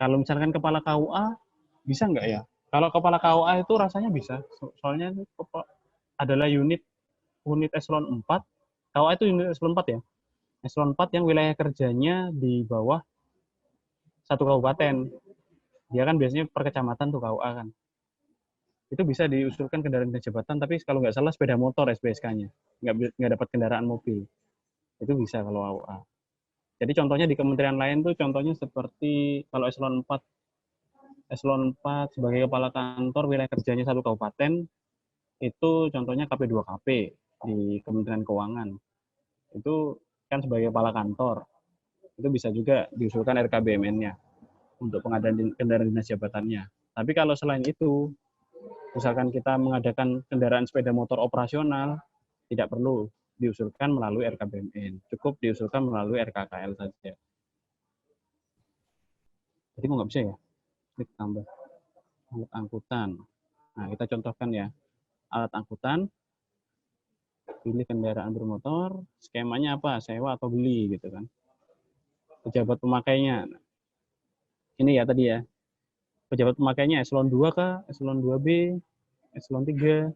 Kalau misalkan kepala KUA, bisa nggak ya? Kalau kepala KUA itu rasanya bisa, soalnya itu adalah unit eselon 4. KUA itu unit eselon 4 ya. Eselon 4 yang wilayah kerjanya di bawah satu kabupaten. Dia kan biasanya per kecamatan tuh KUA kan. Itu bisa diusulkan kendaraan dinas jabatan, tapi kalau nggak salah sepeda motor SBSK-nya. Nggak dapat kendaraan mobil. Itu bisa kalau AUA. Jadi contohnya di kementerian lain tuh contohnya seperti kalau eselon 4 sebagai kepala kantor wilayah kerjanya satu kabupaten, itu contohnya KP2KP di Kementerian Keuangan. Itu kan sebagai kepala kantor. Itu bisa juga diusulkan RKBMN-nya untuk pengadaan kendaraan dinas jabatannya. Tapi kalau selain itu, misalkan kita mengadakan kendaraan sepeda motor operasional, tidak perlu diusulkan melalui RKBMN. Cukup diusulkan melalui RKKL saja. Jadi kok nggak bisa ya? Klik tambah. Alat angkutan. Nah, kita contohkan ya. Alat angkutan, pilih kendaraan bermotor, skemanya apa? Sewa atau beli gitu kan. Pejabat pemakainya. Ini ya tadi ya. Pejabat pemakainya eselon 2 kah? Eselon 2B? eselon 3.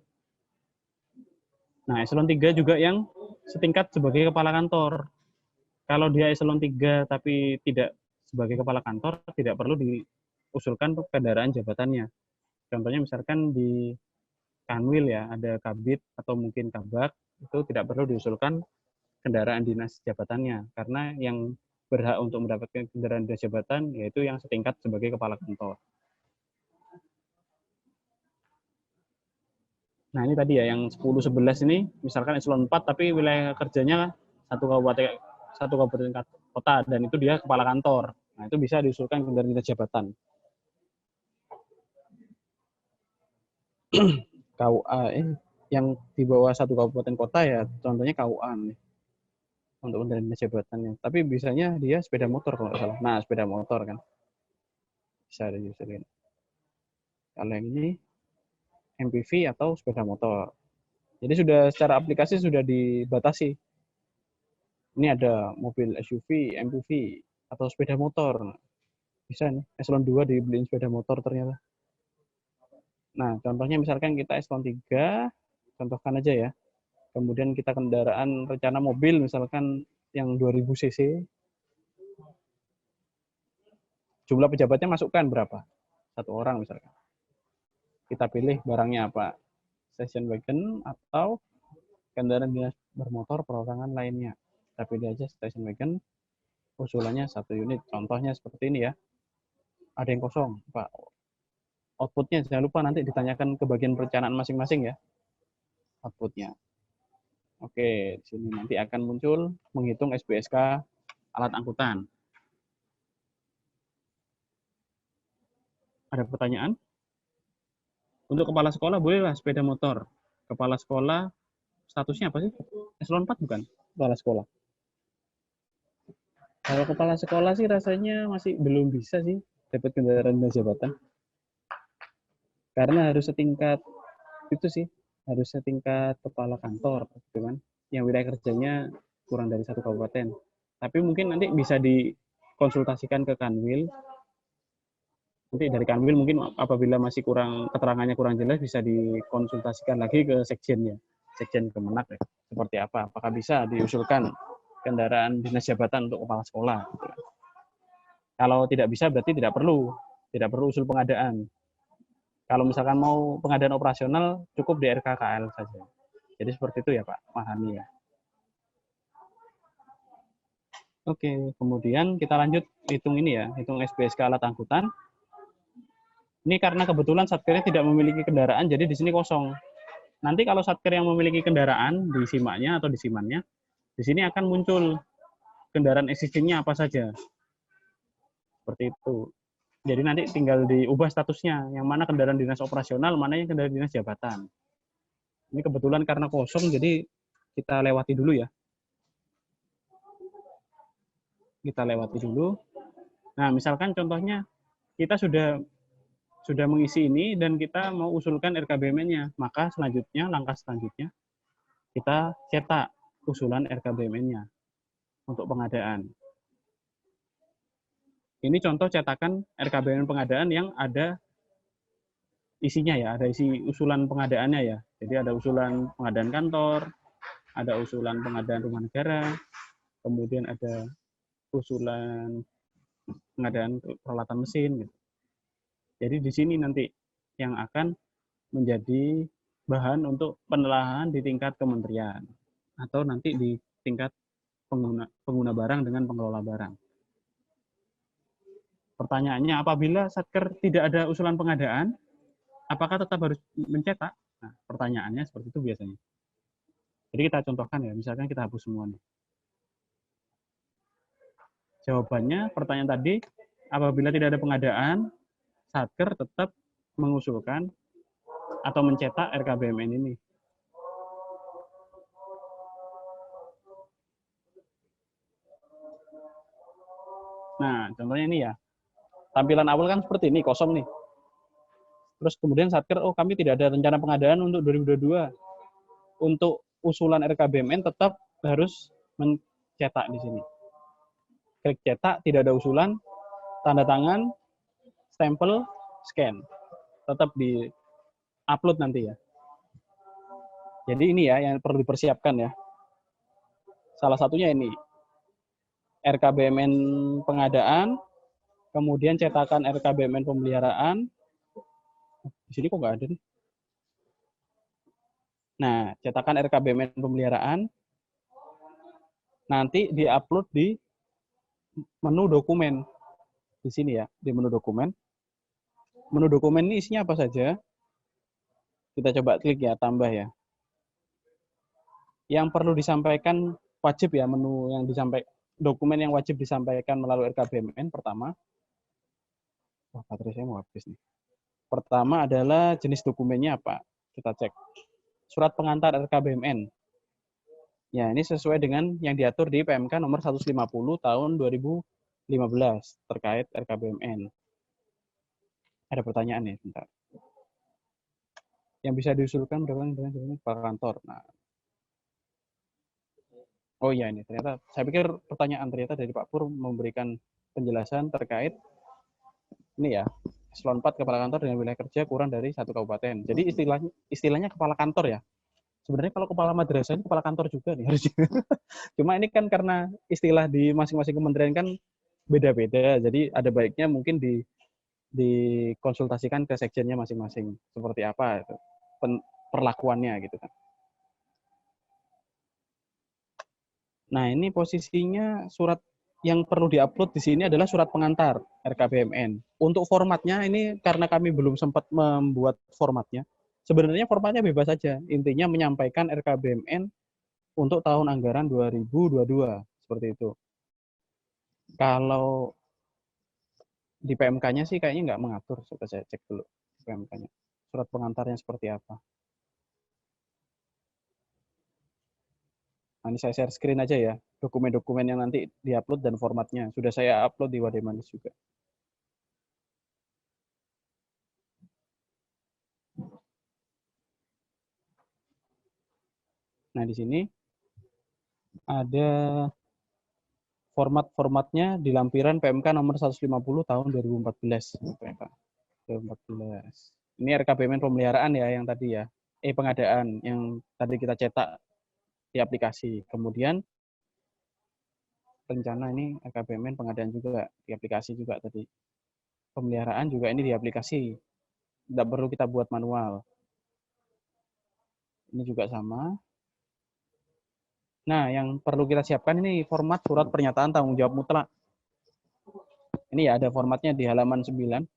Nah, eselon 3 juga yang setingkat sebagai kepala kantor. Kalau dia eselon 3 tapi tidak sebagai kepala kantor, tidak perlu diusulkan kendaraan jabatannya. Contohnya misalkan di Kanwil ya, ada Kabid atau mungkin Kabak, itu tidak perlu diusulkan kendaraan dinas jabatannya, karena yang berhak untuk mendapatkan kendaraan dinas jabatan yaitu yang setingkat sebagai kepala kantor. Nah, ini tadi ya yang 10-11 ini misalkan eselon 4 tapi wilayah kerjanya satu kabupaten kota dan itu dia kepala kantor. Nah, itu bisa diusulkan kendaraan dinas jabatan. KUA yang di bawah satu kabupaten kota ya contohnya KUA nih, untuk kendaraan dinas jabatannya. Tapi bisanya dia sepeda motor kalau nggak salah. Nah, sepeda motor kan bisa diusulkan. Kalau yang ini MPV atau sepeda motor. Jadi sudah secara aplikasi sudah dibatasi. Ini ada mobil SUV, MPV, atau sepeda motor. Bisa nih, eselon 2 dibeliin sepeda motor ternyata. Nah, contohnya misalkan kita eselon 3, contohkan aja ya. Kemudian kita kendaraan rencana mobil misalkan yang 2000 cc. Jumlah pejabatnya masukkan berapa? 1 orang misalkan. Kita pilih barangnya apa? Station wagon atau kendaraan dinas bermotor perorangan lainnya. Kita pilih aja station wagon. Usulannya 1 unit. Contohnya seperti ini ya. Ada yang kosong, Pak. Outputnya jangan lupa nanti ditanyakan ke bagian perencanaan masing-masing ya. Outputnya. Oke, di sini nanti akan muncul menghitung SBSK alat angkutan. Ada pertanyaan? Untuk kepala sekolah bolehlah sepeda motor. Kepala sekolah statusnya apa sih? Eselon 4 bukan? Kepala sekolah. Kalau kepala sekolah sih rasanya masih belum bisa sih dapat kendaraan dinas jabatan. Karena harus setingkat itu sih, harus setingkat kepala kantor, gitu kan? Yang wilayah kerjanya kurang dari 1 kabupaten. Tapi mungkin nanti bisa dikonsultasikan ke Kanwil. Nanti dari Kanwil mungkin apabila masih keterangannya kurang jelas bisa dikonsultasikan lagi ke sekjennya, sekjen Kemenak ya. Seperti apa? Apakah bisa diusulkan kendaraan dinas jabatan untuk kepala sekolah? Gitu. Kalau tidak bisa berarti tidak perlu usul pengadaan. Kalau misalkan mau pengadaan operasional cukup di RKKL saja. Jadi seperti itu ya Pak Mahani ya. Oke, kemudian kita lanjut hitung ini ya, hitung SBSK alat angkutan. Ini karena kebetulan satkernya tidak memiliki kendaraan, jadi di sini kosong. Nanti kalau satker yang memiliki kendaraan di simaknya atau di simannya, di sini akan muncul kendaraan existingnya apa saja. Seperti itu. Jadi nanti tinggal diubah statusnya, yang mana kendaraan dinas operasional, mana yang kendaraan dinas jabatan. Ini kebetulan karena kosong, jadi kita lewati dulu ya. Kita lewati dulu. Nah, misalkan contohnya kita sudah mengisi ini dan kita mau usulkan RKBMN-nya, maka selanjutnya, langkah selanjutnya, kita cetak usulan RKBMN-nya untuk pengadaan. Ini contoh cetakan RKBMN pengadaan yang ada isinya ya, ada isi usulan pengadaannya ya. Jadi ada usulan pengadaan kantor, ada usulan pengadaan rumah negara, kemudian ada usulan pengadaan peralatan mesin. Gitu. Jadi di sini nanti yang akan menjadi bahan untuk penelaahan di tingkat kementerian atau nanti di tingkat pengguna barang dengan pengelola barang. Pertanyaannya, apabila Satker tidak ada usulan pengadaan, apakah tetap harus mencetak? Nah, pertanyaannya seperti itu biasanya. Jadi kita contohkan ya, misalkan kita hapus semua nih. Jawabannya, pertanyaan tadi, apabila tidak ada pengadaan, Satker tetap mengusulkan atau mencetak RKBMN ini. Nah, contohnya ini ya. Tampilan awal kan seperti ini, kosong nih. Terus kemudian Satker, oh kami tidak ada rencana pengadaan untuk 2022. Untuk usulan RKBMN tetap harus mencetak di sini. Klik cetak, tidak ada usulan, tanda tangan, stempel, scan. Tetap upload nanti ya. Jadi ini ya yang perlu dipersiapkan ya. Salah satunya ini RKBMN pengadaan, kemudian cetakan RKBMN pemeliharaan. Di sini kok nggak ada nih. Nah, cetakan RKBMN pemeliharaan nanti diupload di menu dokumen. Di sini ya, di menu dokumen. Menu dokumen ini isinya apa saja? Kita coba klik ya, tambah ya. Yang perlu disampaikan wajib ya, menu yang disampaikan, dokumen yang wajib disampaikan melalui RKBMN pertama. Wah, baterai saya mau habis nih. Pertama adalah jenis dokumennya apa? Kita cek. Surat pengantar RKBMN. Ya, ini sesuai dengan yang diatur di PMK nomor 150 tahun 2015 terkait RKBMN. Ada pertanyaan nih, bentar. Yang bisa diusulkan dengan Pak Kantor. Nah. Oh iya ini, ternyata saya pikir pertanyaan ternyata dari Pak Pur memberikan penjelasan terkait ini ya, eselon 4 kepala kantor dengan wilayah kerja kurang dari 1 kabupaten. Jadi istilahnya kepala kantor ya. Sebenarnya kalau kepala madrasah ini kepala kantor juga nih harusnya. Cuma ini kan karena istilah di masing-masing kementerian kan beda-beda. Jadi ada baiknya mungkin dikonsultasikan ke sekjennya masing-masing seperti apa itu perlakuannya gitu kan. Nah, ini posisinya surat yang perlu diupload di sini adalah surat pengantar RKBMN. Untuk formatnya ini karena kami belum sempat membuat formatnya. Sebenarnya formatnya bebas saja. Intinya menyampaikan RKBMN untuk tahun anggaran 2022 seperti itu. Kalau di PMK-nya sih kayaknya nggak mengatur. Coba saya cek dulu PMK-nya. Surat pengantarnya seperti apa. Nah, ini saya share screen aja ya, dokumen-dokumen yang nanti diupload dan formatnya. Sudah saya upload di Wademanis juga. Nah, di sini ada format-formatnya di lampiran PMK nomor 150 tahun 2014. PMK 2014. Ini RKBMN pemeliharaan ya yang tadi ya. Pengadaan yang tadi kita cetak di aplikasi. Kemudian rencana ini RKBMN pengadaan juga di aplikasi juga tadi. Pemeliharaan juga ini di aplikasi. Tidak perlu kita buat manual. Ini juga sama. Nah, yang perlu kita siapkan ini format surat pernyataan tanggung jawab mutlak. Ini ya ada formatnya di halaman 9.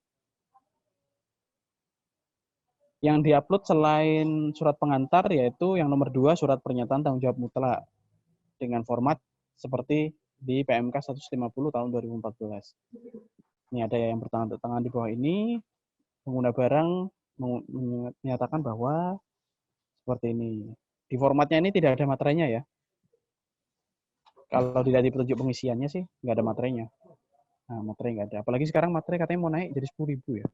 Yang diupload selain surat pengantar yaitu yang nomor 2 surat pernyataan tanggung jawab mutlak dengan format seperti di PMK 150 tahun 2014. Ini ada yang bertangan di bawah ini, pengguna barang menyatakan bahwa seperti ini. Di formatnya ini tidak ada materainya ya. Kalau tidak di petunjuk pengisiannya sih nggak ada materainya. Nah, materai nggak ada. Apalagi sekarang materai katanya mau naik jadi 10.000 ya.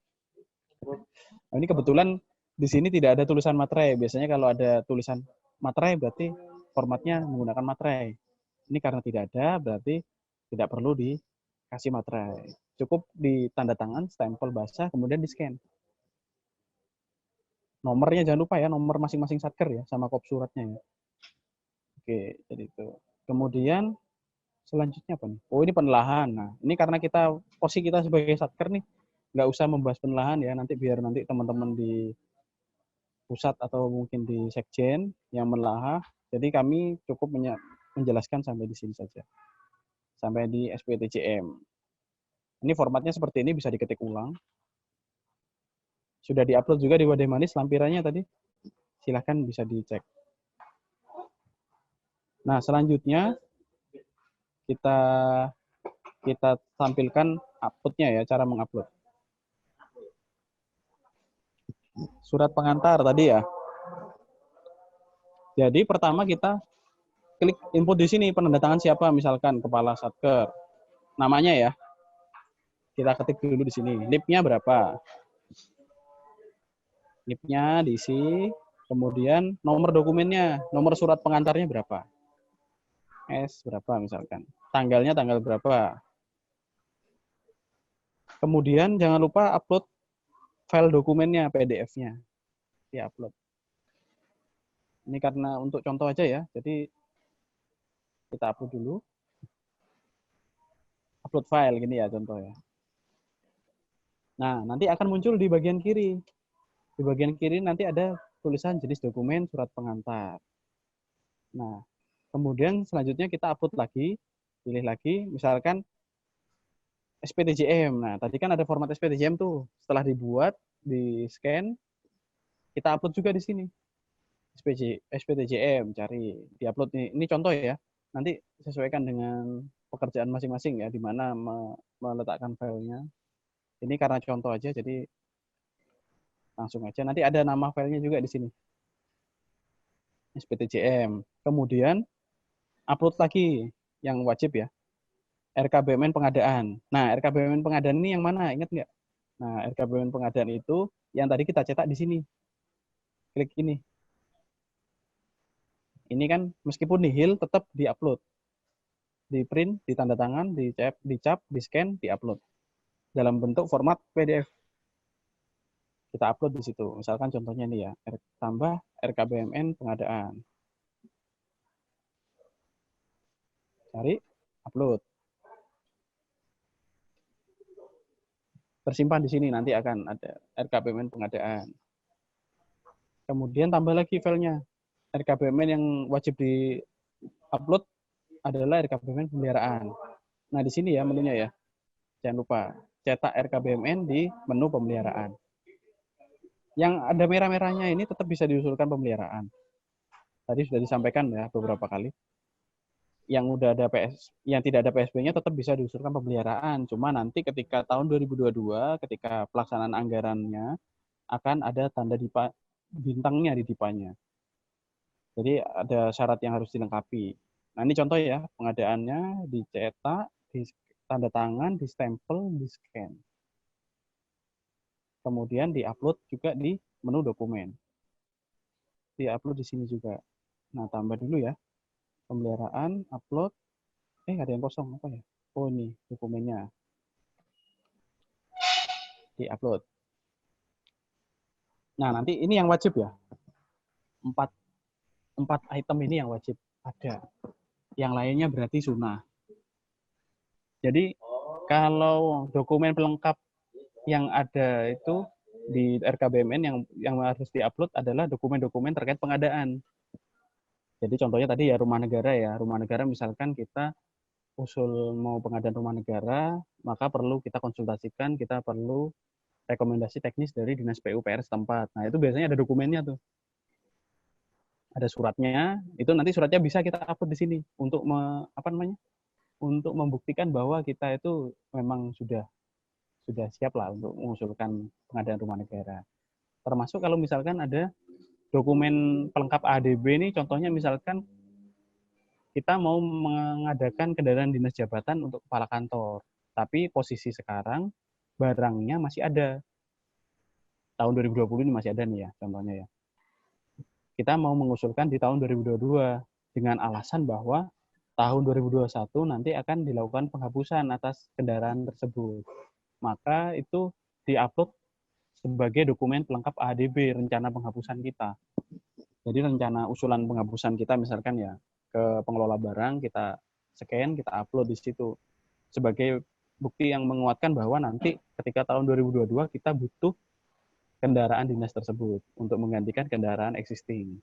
Nah, ini kebetulan di sini tidak ada tulisan materai. Biasanya kalau ada tulisan materai berarti formatnya menggunakan materai. Ini karena tidak ada berarti tidak perlu dikasih materai. Cukup ditanda tangan, stempel basah, kemudian di-scan. Nomornya jangan lupa ya, nomor masing-masing satker ya, sama kop suratnya ya. Oke, jadi itu. Kemudian selanjutnya apa nih? Oh, ini penelahan. Nah, ini karena porsi kita sebagai satker nih, nggak usah membahas penelahan ya, nanti biar nanti teman-teman di pusat atau mungkin di sekjen yang menelaah. Jadi kami cukup menjelaskan sampai di sini saja. Sampai di SPTJM. Ini formatnya seperti ini, bisa diketik ulang. Sudah diupload juga di Wademanis lampirannya tadi. Silahkan bisa dicek. Nah, selanjutnya kita tampilkan uploadnya ya, cara mengupload. Surat pengantar tadi ya. Jadi pertama kita klik input di sini, penandatangan siapa, misalkan kepala satker. Namanya ya. Kita ketik dulu di sini. NIP-nya berapa? NIP-nya diisi, kemudian nomor dokumennya, nomor surat pengantarnya berapa? S berapa misalkan. Tanggalnya tanggal berapa? Kemudian jangan lupa upload file dokumennya, PDF-nya. diupload. Ini karena untuk contoh aja ya, jadi kita upload dulu. Upload file gini ya contoh ya. Nah, nanti akan muncul di bagian kiri. Di bagian kiri nanti ada tulisan jenis dokumen surat pengantar. Nah, kemudian selanjutnya kita upload lagi, pilih lagi, misalkan SPTJM. Nah, tadi kan ada format SPTJM tuh. Setelah dibuat, di scan, kita upload juga di sini. SPTJM, cari, diupload nih. Ini contoh ya. Nanti sesuaikan dengan pekerjaan masing-masing ya, di mana meletakkan filenya. Ini karena contoh aja, jadi langsung aja. Nanti ada nama filenya juga di sini. SPTJM. Kemudian upload lagi yang wajib ya. RKBMN pengadaan. Nah, RKBMN pengadaan ini yang mana? Ingat nggak? Nah, RKBMN pengadaan itu yang tadi kita cetak di sini. Klik ini. Ini kan meskipun nihil tetap diupload. Di print, ditanda tangan, dicap, di scan, diupload. Dalam bentuk format PDF. Kita upload di situ. Misalkan contohnya ini ya, tambah RKBMN pengadaan. Cari, upload. Tersimpan di sini, nanti akan ada RKBMN pengadaan. Kemudian tambah lagi filenya. RKBMN yang wajib di-upload adalah RKBMN pemeliharaan. Nah, di sini ya menunya ya. Jangan lupa, cetak RKBMN di menu pemeliharaan. Yang ada merah-merahnya ini tetap bisa diusulkan pemeliharaan. Tadi sudah disampaikan ya beberapa kali. Yang udah ada yang tidak ada PSB-nya tetap bisa diusulkan pemeliharaan. Cuma nanti ketika tahun 2022, ketika pelaksanaan anggarannya, akan ada tanda bintangnya di DIPA-nya. Jadi ada syarat yang harus dilengkapi. Nah, ini contoh ya, pengadaannya dicetak, di tanda tangan, di stempel, di scan. Kemudian diupload juga di menu dokumen. Diupload di sini juga. Nah, tambah dulu ya. Pemeliharaan, upload. Ada yang kosong apa ya? Oh, ini dokumennya. Diupload. Nah, nanti ini yang wajib ya. 4 item ini yang wajib ada. Yang lainnya berarti sunnah. Jadi kalau dokumen pelengkap yang ada itu di RKBMN yang harus diupload adalah dokumen-dokumen terkait pengadaan. Jadi contohnya tadi ya rumah negara ya. Rumah negara misalkan kita usul mau pengadaan rumah negara, maka perlu kita konsultasikan, kita perlu rekomendasi teknis dari Dinas PUPR setempat. Nah, itu biasanya ada dokumennya tuh. Ada suratnya, itu nanti suratnya bisa kita upload di sini untuk untuk membuktikan bahwa kita itu memang sudah siap lah untuk mengusulkan pengadaan rumah negara. Termasuk kalau misalkan ada dokumen pelengkap ADB ini, contohnya misalkan kita mau mengadakan kendaraan dinas jabatan untuk kepala kantor, tapi posisi sekarang barangnya masih ada. Tahun 2020 ini masih ada nih ya, contohnya ya. Kita mau mengusulkan di tahun 2022 dengan alasan bahwa tahun 2021 nanti akan dilakukan penghapusan atas kendaraan tersebut. Maka itu diupload sebagai dokumen pelengkap ADB, rencana penghapusan kita. Jadi rencana usulan penghapusan kita misalkan ya, ke pengelola barang, kita scan, kita upload di situ. Sebagai bukti yang menguatkan bahwa nanti ketika tahun 2022 kita butuh kendaraan dinas tersebut untuk menggantikan kendaraan existing.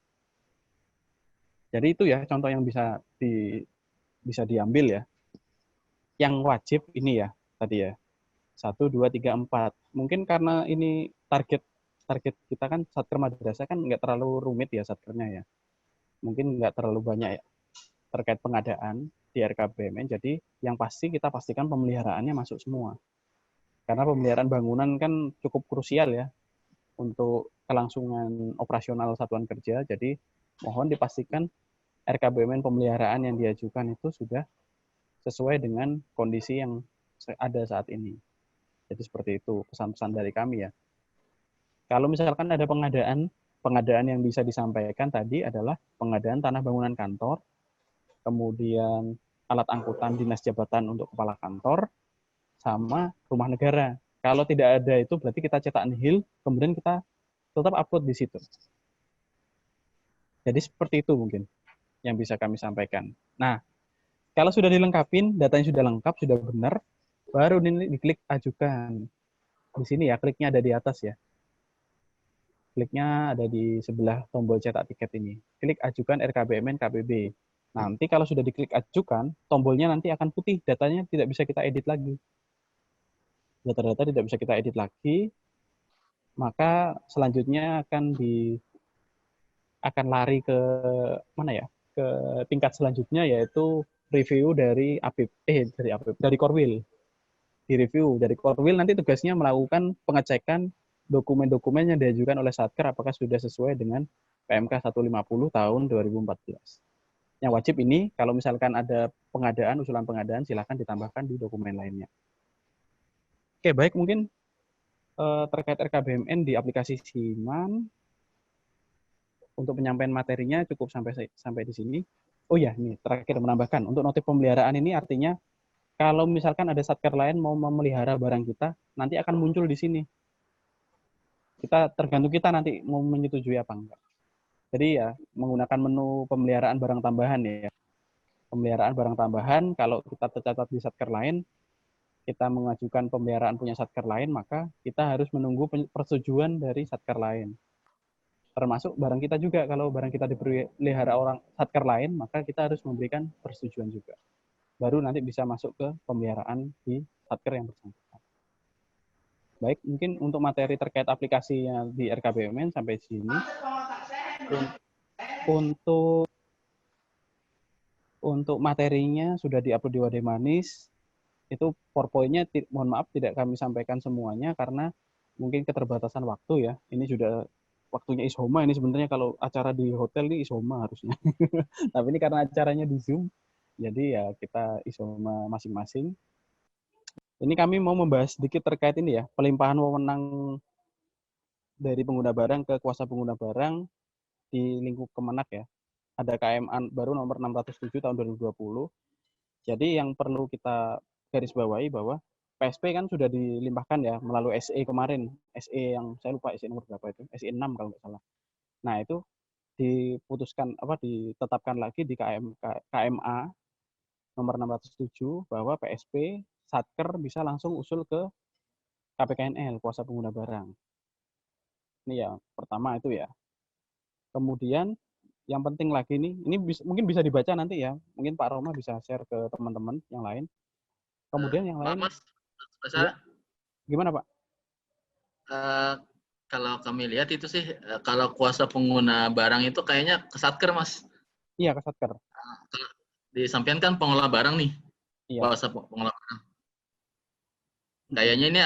Jadi itu ya contoh yang bisa diambil ya. Yang wajib ini ya tadi ya. 1, 2, 3, 4. Mungkin karena ini target kita kan satker madrasah kan nggak terlalu rumit ya satkernya ya. Mungkin nggak terlalu banyak ya terkait pengadaan di RKBMN. Jadi yang pasti kita pastikan pemeliharaannya masuk semua. Karena pemeliharaan bangunan kan cukup krusial ya untuk kelangsungan operasional satuan kerja. Jadi mohon dipastikan RKBMN pemeliharaan yang diajukan itu sudah sesuai dengan kondisi yang ada saat ini. Jadi seperti itu pesan-pesan dari kami ya. Kalau misalkan ada pengadaan yang bisa disampaikan tadi adalah pengadaan tanah bangunan kantor, kemudian alat angkutan dinas jabatan untuk kepala kantor, sama rumah negara. Kalau tidak ada itu berarti kita cetak nihil, kemudian kita tetap upload di situ. Jadi seperti itu mungkin yang bisa kami sampaikan. Nah, kalau sudah dilengkapin, datanya sudah lengkap, sudah benar, baru ini diklik ajukan. Di sini ya, kliknya ada di atas ya. Kliknya ada di sebelah tombol cetak tiket ini. Klik ajukan RKBMN KBB. Nanti kalau sudah diklik ajukan, tombolnya nanti akan putih, datanya tidak bisa kita edit lagi. Data-data tidak bisa kita edit lagi, maka selanjutnya akan lari ke mana ya? Ke tingkat selanjutnya yaitu review dari dari Korwil. Di review dari Korwil nanti tugasnya melakukan pengecekan dokumen-dokumen yang diajukan oleh Satker apakah sudah sesuai dengan PMK 150 tahun 2014. Yang wajib ini kalau misalkan ada usulan pengadaan silakan ditambahkan di dokumen lainnya. Oke, baik, mungkin terkait RKBMN di aplikasi Siman untuk penyampaian materinya cukup sampai di sini. Oh ya, ini terakhir menambahkan untuk notif pemeliharaan ini artinya kalau misalkan ada satker lain mau memelihara barang kita, nanti akan muncul di sini. Tergantung kita nanti mau menyetujui apa enggak. Jadi ya menggunakan menu pemeliharaan barang tambahan ya. Pemeliharaan barang tambahan kalau kita tercatat di satker lain, kita mengajukan pemeliharaan punya satker lain, maka kita harus menunggu persetujuan dari satker lain. Termasuk barang kita juga, kalau barang kita dipelihara orang satker lain, maka kita harus memberikan persetujuan juga. Baru nanti bisa masuk ke pemeliharaan di satker yang bersangkutan. Baik, mungkin untuk materi terkait aplikasinya di RKBMN sampai sini. Untuk materinya sudah diupload di Wadah Manis. Itu PowerPoint-nya mohon maaf tidak kami sampaikan semuanya karena mungkin keterbatasan waktu ya. Ini sudah waktunya Ishoma ini sebenarnya kalau acara di hotel ini Ishoma harusnya. Tapi ini karena acaranya di Zoom, jadi ya kita Ishoma masing-masing. Ini kami mau membahas sedikit terkait ini ya, pelimpahan wewenang dari pengguna barang ke kuasa pengguna barang di lingkup Kemenak ya. Ada KMA baru nomor 607 tahun 2020. Jadi yang perlu kita garis bawahi bahwa PSP kan sudah dilimpahkan ya melalui SE kemarin. SE yang saya lupa SE nomor berapa itu, SE 6 kalau nggak salah. Nah, itu ditetapkan lagi di KMA nomor 607 bahwa PSP Satker bisa langsung usul ke KPKNL kuasa pengguna barang. Ini ya pertama itu ya. Kemudian yang penting lagi ini mungkin bisa dibaca nanti ya. Mungkin Pak Roma bisa share ke teman-teman yang lain. Kemudian yang lain. Mas, ya, gimana Pak? Kalau kami lihat itu sih, kalau kuasa pengguna barang itu kayaknya ke Satker, Mas. Iya, ke Satker. Disampaikan kan pengelola barang nih, iya. Kuasa pengelola barang. Kayaknya ini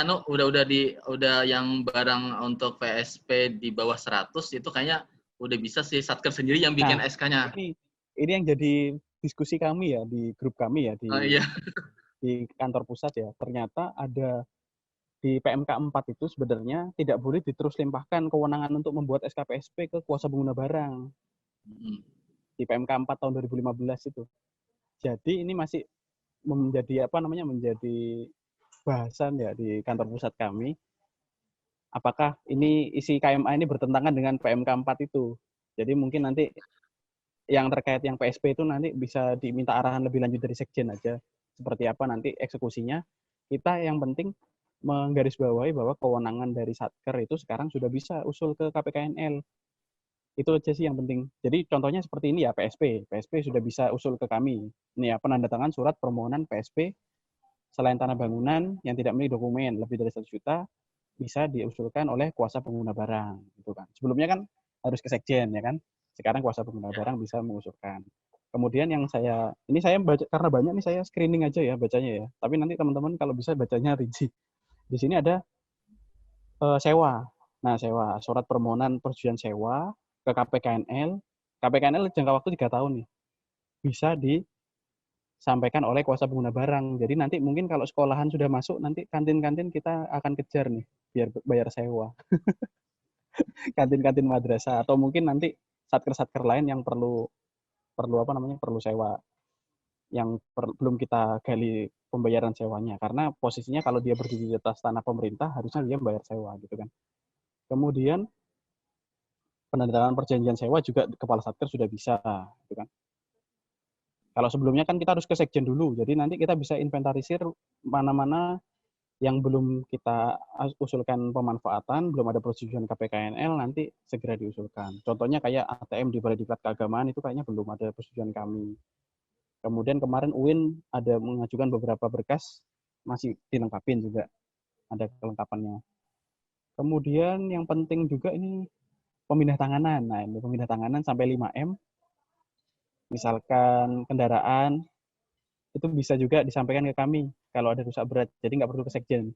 udah yang barang untuk PSP di bawah 100 itu kayaknya udah bisa sih Satker sendiri yang bikin SK-nya. Ini yang jadi diskusi kami ya di grup kami ya di kantor pusat ya. Ternyata ada di PMK 4 itu sebenarnya tidak boleh diterus limpahkan kewenangan untuk membuat SKPSP ke kuasa pengguna barang. Di PMK 4 tahun 2015 itu. Jadi ini masih menjadi menjadi bahasan ya di kantor pusat kami. Apakah ini isi KMA ini bertentangan dengan PMK 4 itu? Jadi mungkin nanti yang terkait yang PSP itu nanti bisa diminta arahan lebih lanjut dari Sekjen aja. Seperti apa nanti eksekusinya. Kita yang penting menggarisbawahi bahwa kewenangan dari Satker itu sekarang sudah bisa usul ke KPKNL. Itu aja sih yang penting. Jadi contohnya seperti ini ya PSP. PSP sudah bisa usul ke kami. Ini ya penandatangan surat permohonan PSP selain tanah bangunan yang tidak memiliki dokumen lebih dari 1 juta bisa diusulkan oleh kuasa pengguna barang gitu kan. Sebelumnya kan harus ke Sekjen ya kan. Sekarang kuasa pengguna barang bisa mengusulkan. Kemudian yang saya baca karena banyak nih saya screening aja ya bacanya ya. Tapi nanti teman-teman kalau bisa bacanya rinci. Di sini ada sewa. Nah, sewa surat permohonan persetujuan sewa ke KPKNL. KPKNL jangka waktu 3 tahun nih. Bisa disampaikan oleh kuasa pengguna barang. Jadi nanti mungkin kalau sekolahan sudah masuk, nanti kantin-kantin kita akan kejar nih, biar bayar sewa. Kantin-kantin madrasah. Atau mungkin nanti satker-satker lain yang perlu sewa. Yang belum kita gali pembayaran sewanya. Karena posisinya kalau dia berdiri di atas tanah pemerintah, harusnya dia bayar sewa gitu kan. Kemudian penandatanganan perjanjian sewa juga kepala satker sudah bisa, gitu kan. Kalau sebelumnya kan kita harus ke sekjen dulu, jadi nanti kita bisa inventarisir mana-mana yang belum kita usulkan pemanfaatan, belum ada persetujuan KPKNL, nanti segera diusulkan. Contohnya kayak ATM di Balai Diklat Keagamaan itu kayaknya belum ada persetujuan kami. Kemudian kemarin UIN ada mengajukan beberapa berkas, masih dilengkapin juga, ada kelengkapannya. Kemudian yang penting juga ini pemindah tanganan. Nah, ini pemindah tanganan sampai 5M. Misalkan kendaraan, itu bisa juga disampaikan ke kami kalau ada rusak berat. Jadi nggak perlu ke sekjen.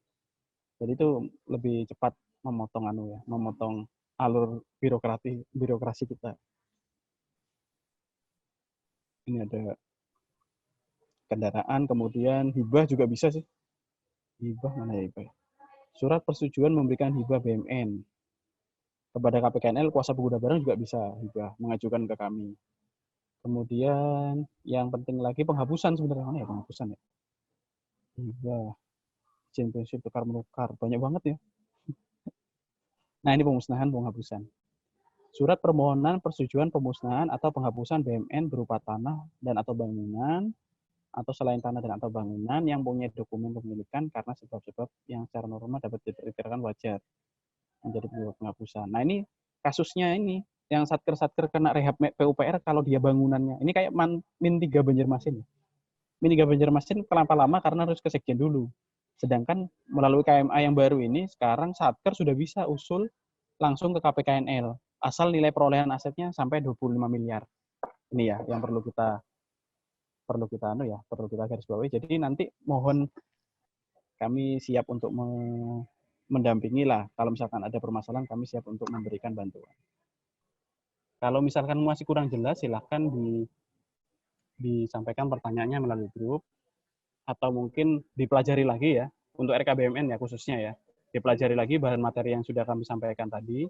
Jadi itu lebih cepat memotong alur birokrasi kita. Ini ada kendaraan, kemudian hibah juga bisa sih. Hibah mana ya hibah? Surat persetujuan memberikan hibah BMN. Kepada KPKNL, kuasa pengguna barang juga bisa hibah, mengajukan ke kami. Kemudian yang penting lagi penghapusan sebenarnya, mana ya penghapusan ya? Hibah, izin prinsip tukar menukar, banyak banget ya. Nah ini pemusnahan, penghapusan. Surat permohonan persetujuan pemusnahan atau penghapusan BMN berupa tanah dan atau bangunan, atau selain tanah dan atau bangunan yang punya dokumen kepemilikan karena sebab-sebab yang secara normal dapat diperkirakan wajar menjadi penyebab penghapusan. Nah ini kasusnya ini yang satker-satker kena rehab PUPR kalau dia bangunannya. Ini kayak Min 3 Banjarmasin. Min 3 Banjarmasin lama karena harus ke sekjen dulu. Sedangkan melalui KMA yang baru ini sekarang satker sudah bisa usul langsung ke KPKNL asal nilai perolehan asetnya sampai 25 miliar. Ini ya yang perlu kita garis bawahi. Jadi nanti mohon kami siap untuk mendampingi lah. Kalau misalkan ada permasalahan, kami siap untuk memberikan bantuan. Kalau misalkan masih kurang jelas, silahkan disampaikan pertanyaannya melalui grup, atau mungkin dipelajari lagi ya, untuk RKBMN ya khususnya ya. Dipelajari lagi bahan materi yang sudah kami sampaikan tadi.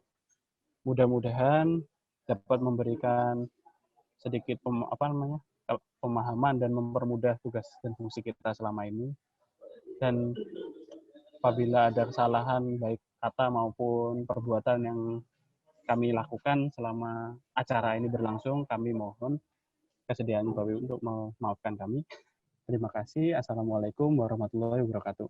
Mudah-mudahan dapat memberikan sedikit pemahaman dan mempermudah tugas dan fungsi kita selama ini. Dan apabila ada kesalahan baik kata maupun perbuatan yang kami lakukan selama acara ini berlangsung, kami mohon kesediaan Bapak Ibu untuk memaafkan kami. Terima kasih. Assalamualaikum warahmatullahi wabarakatuh.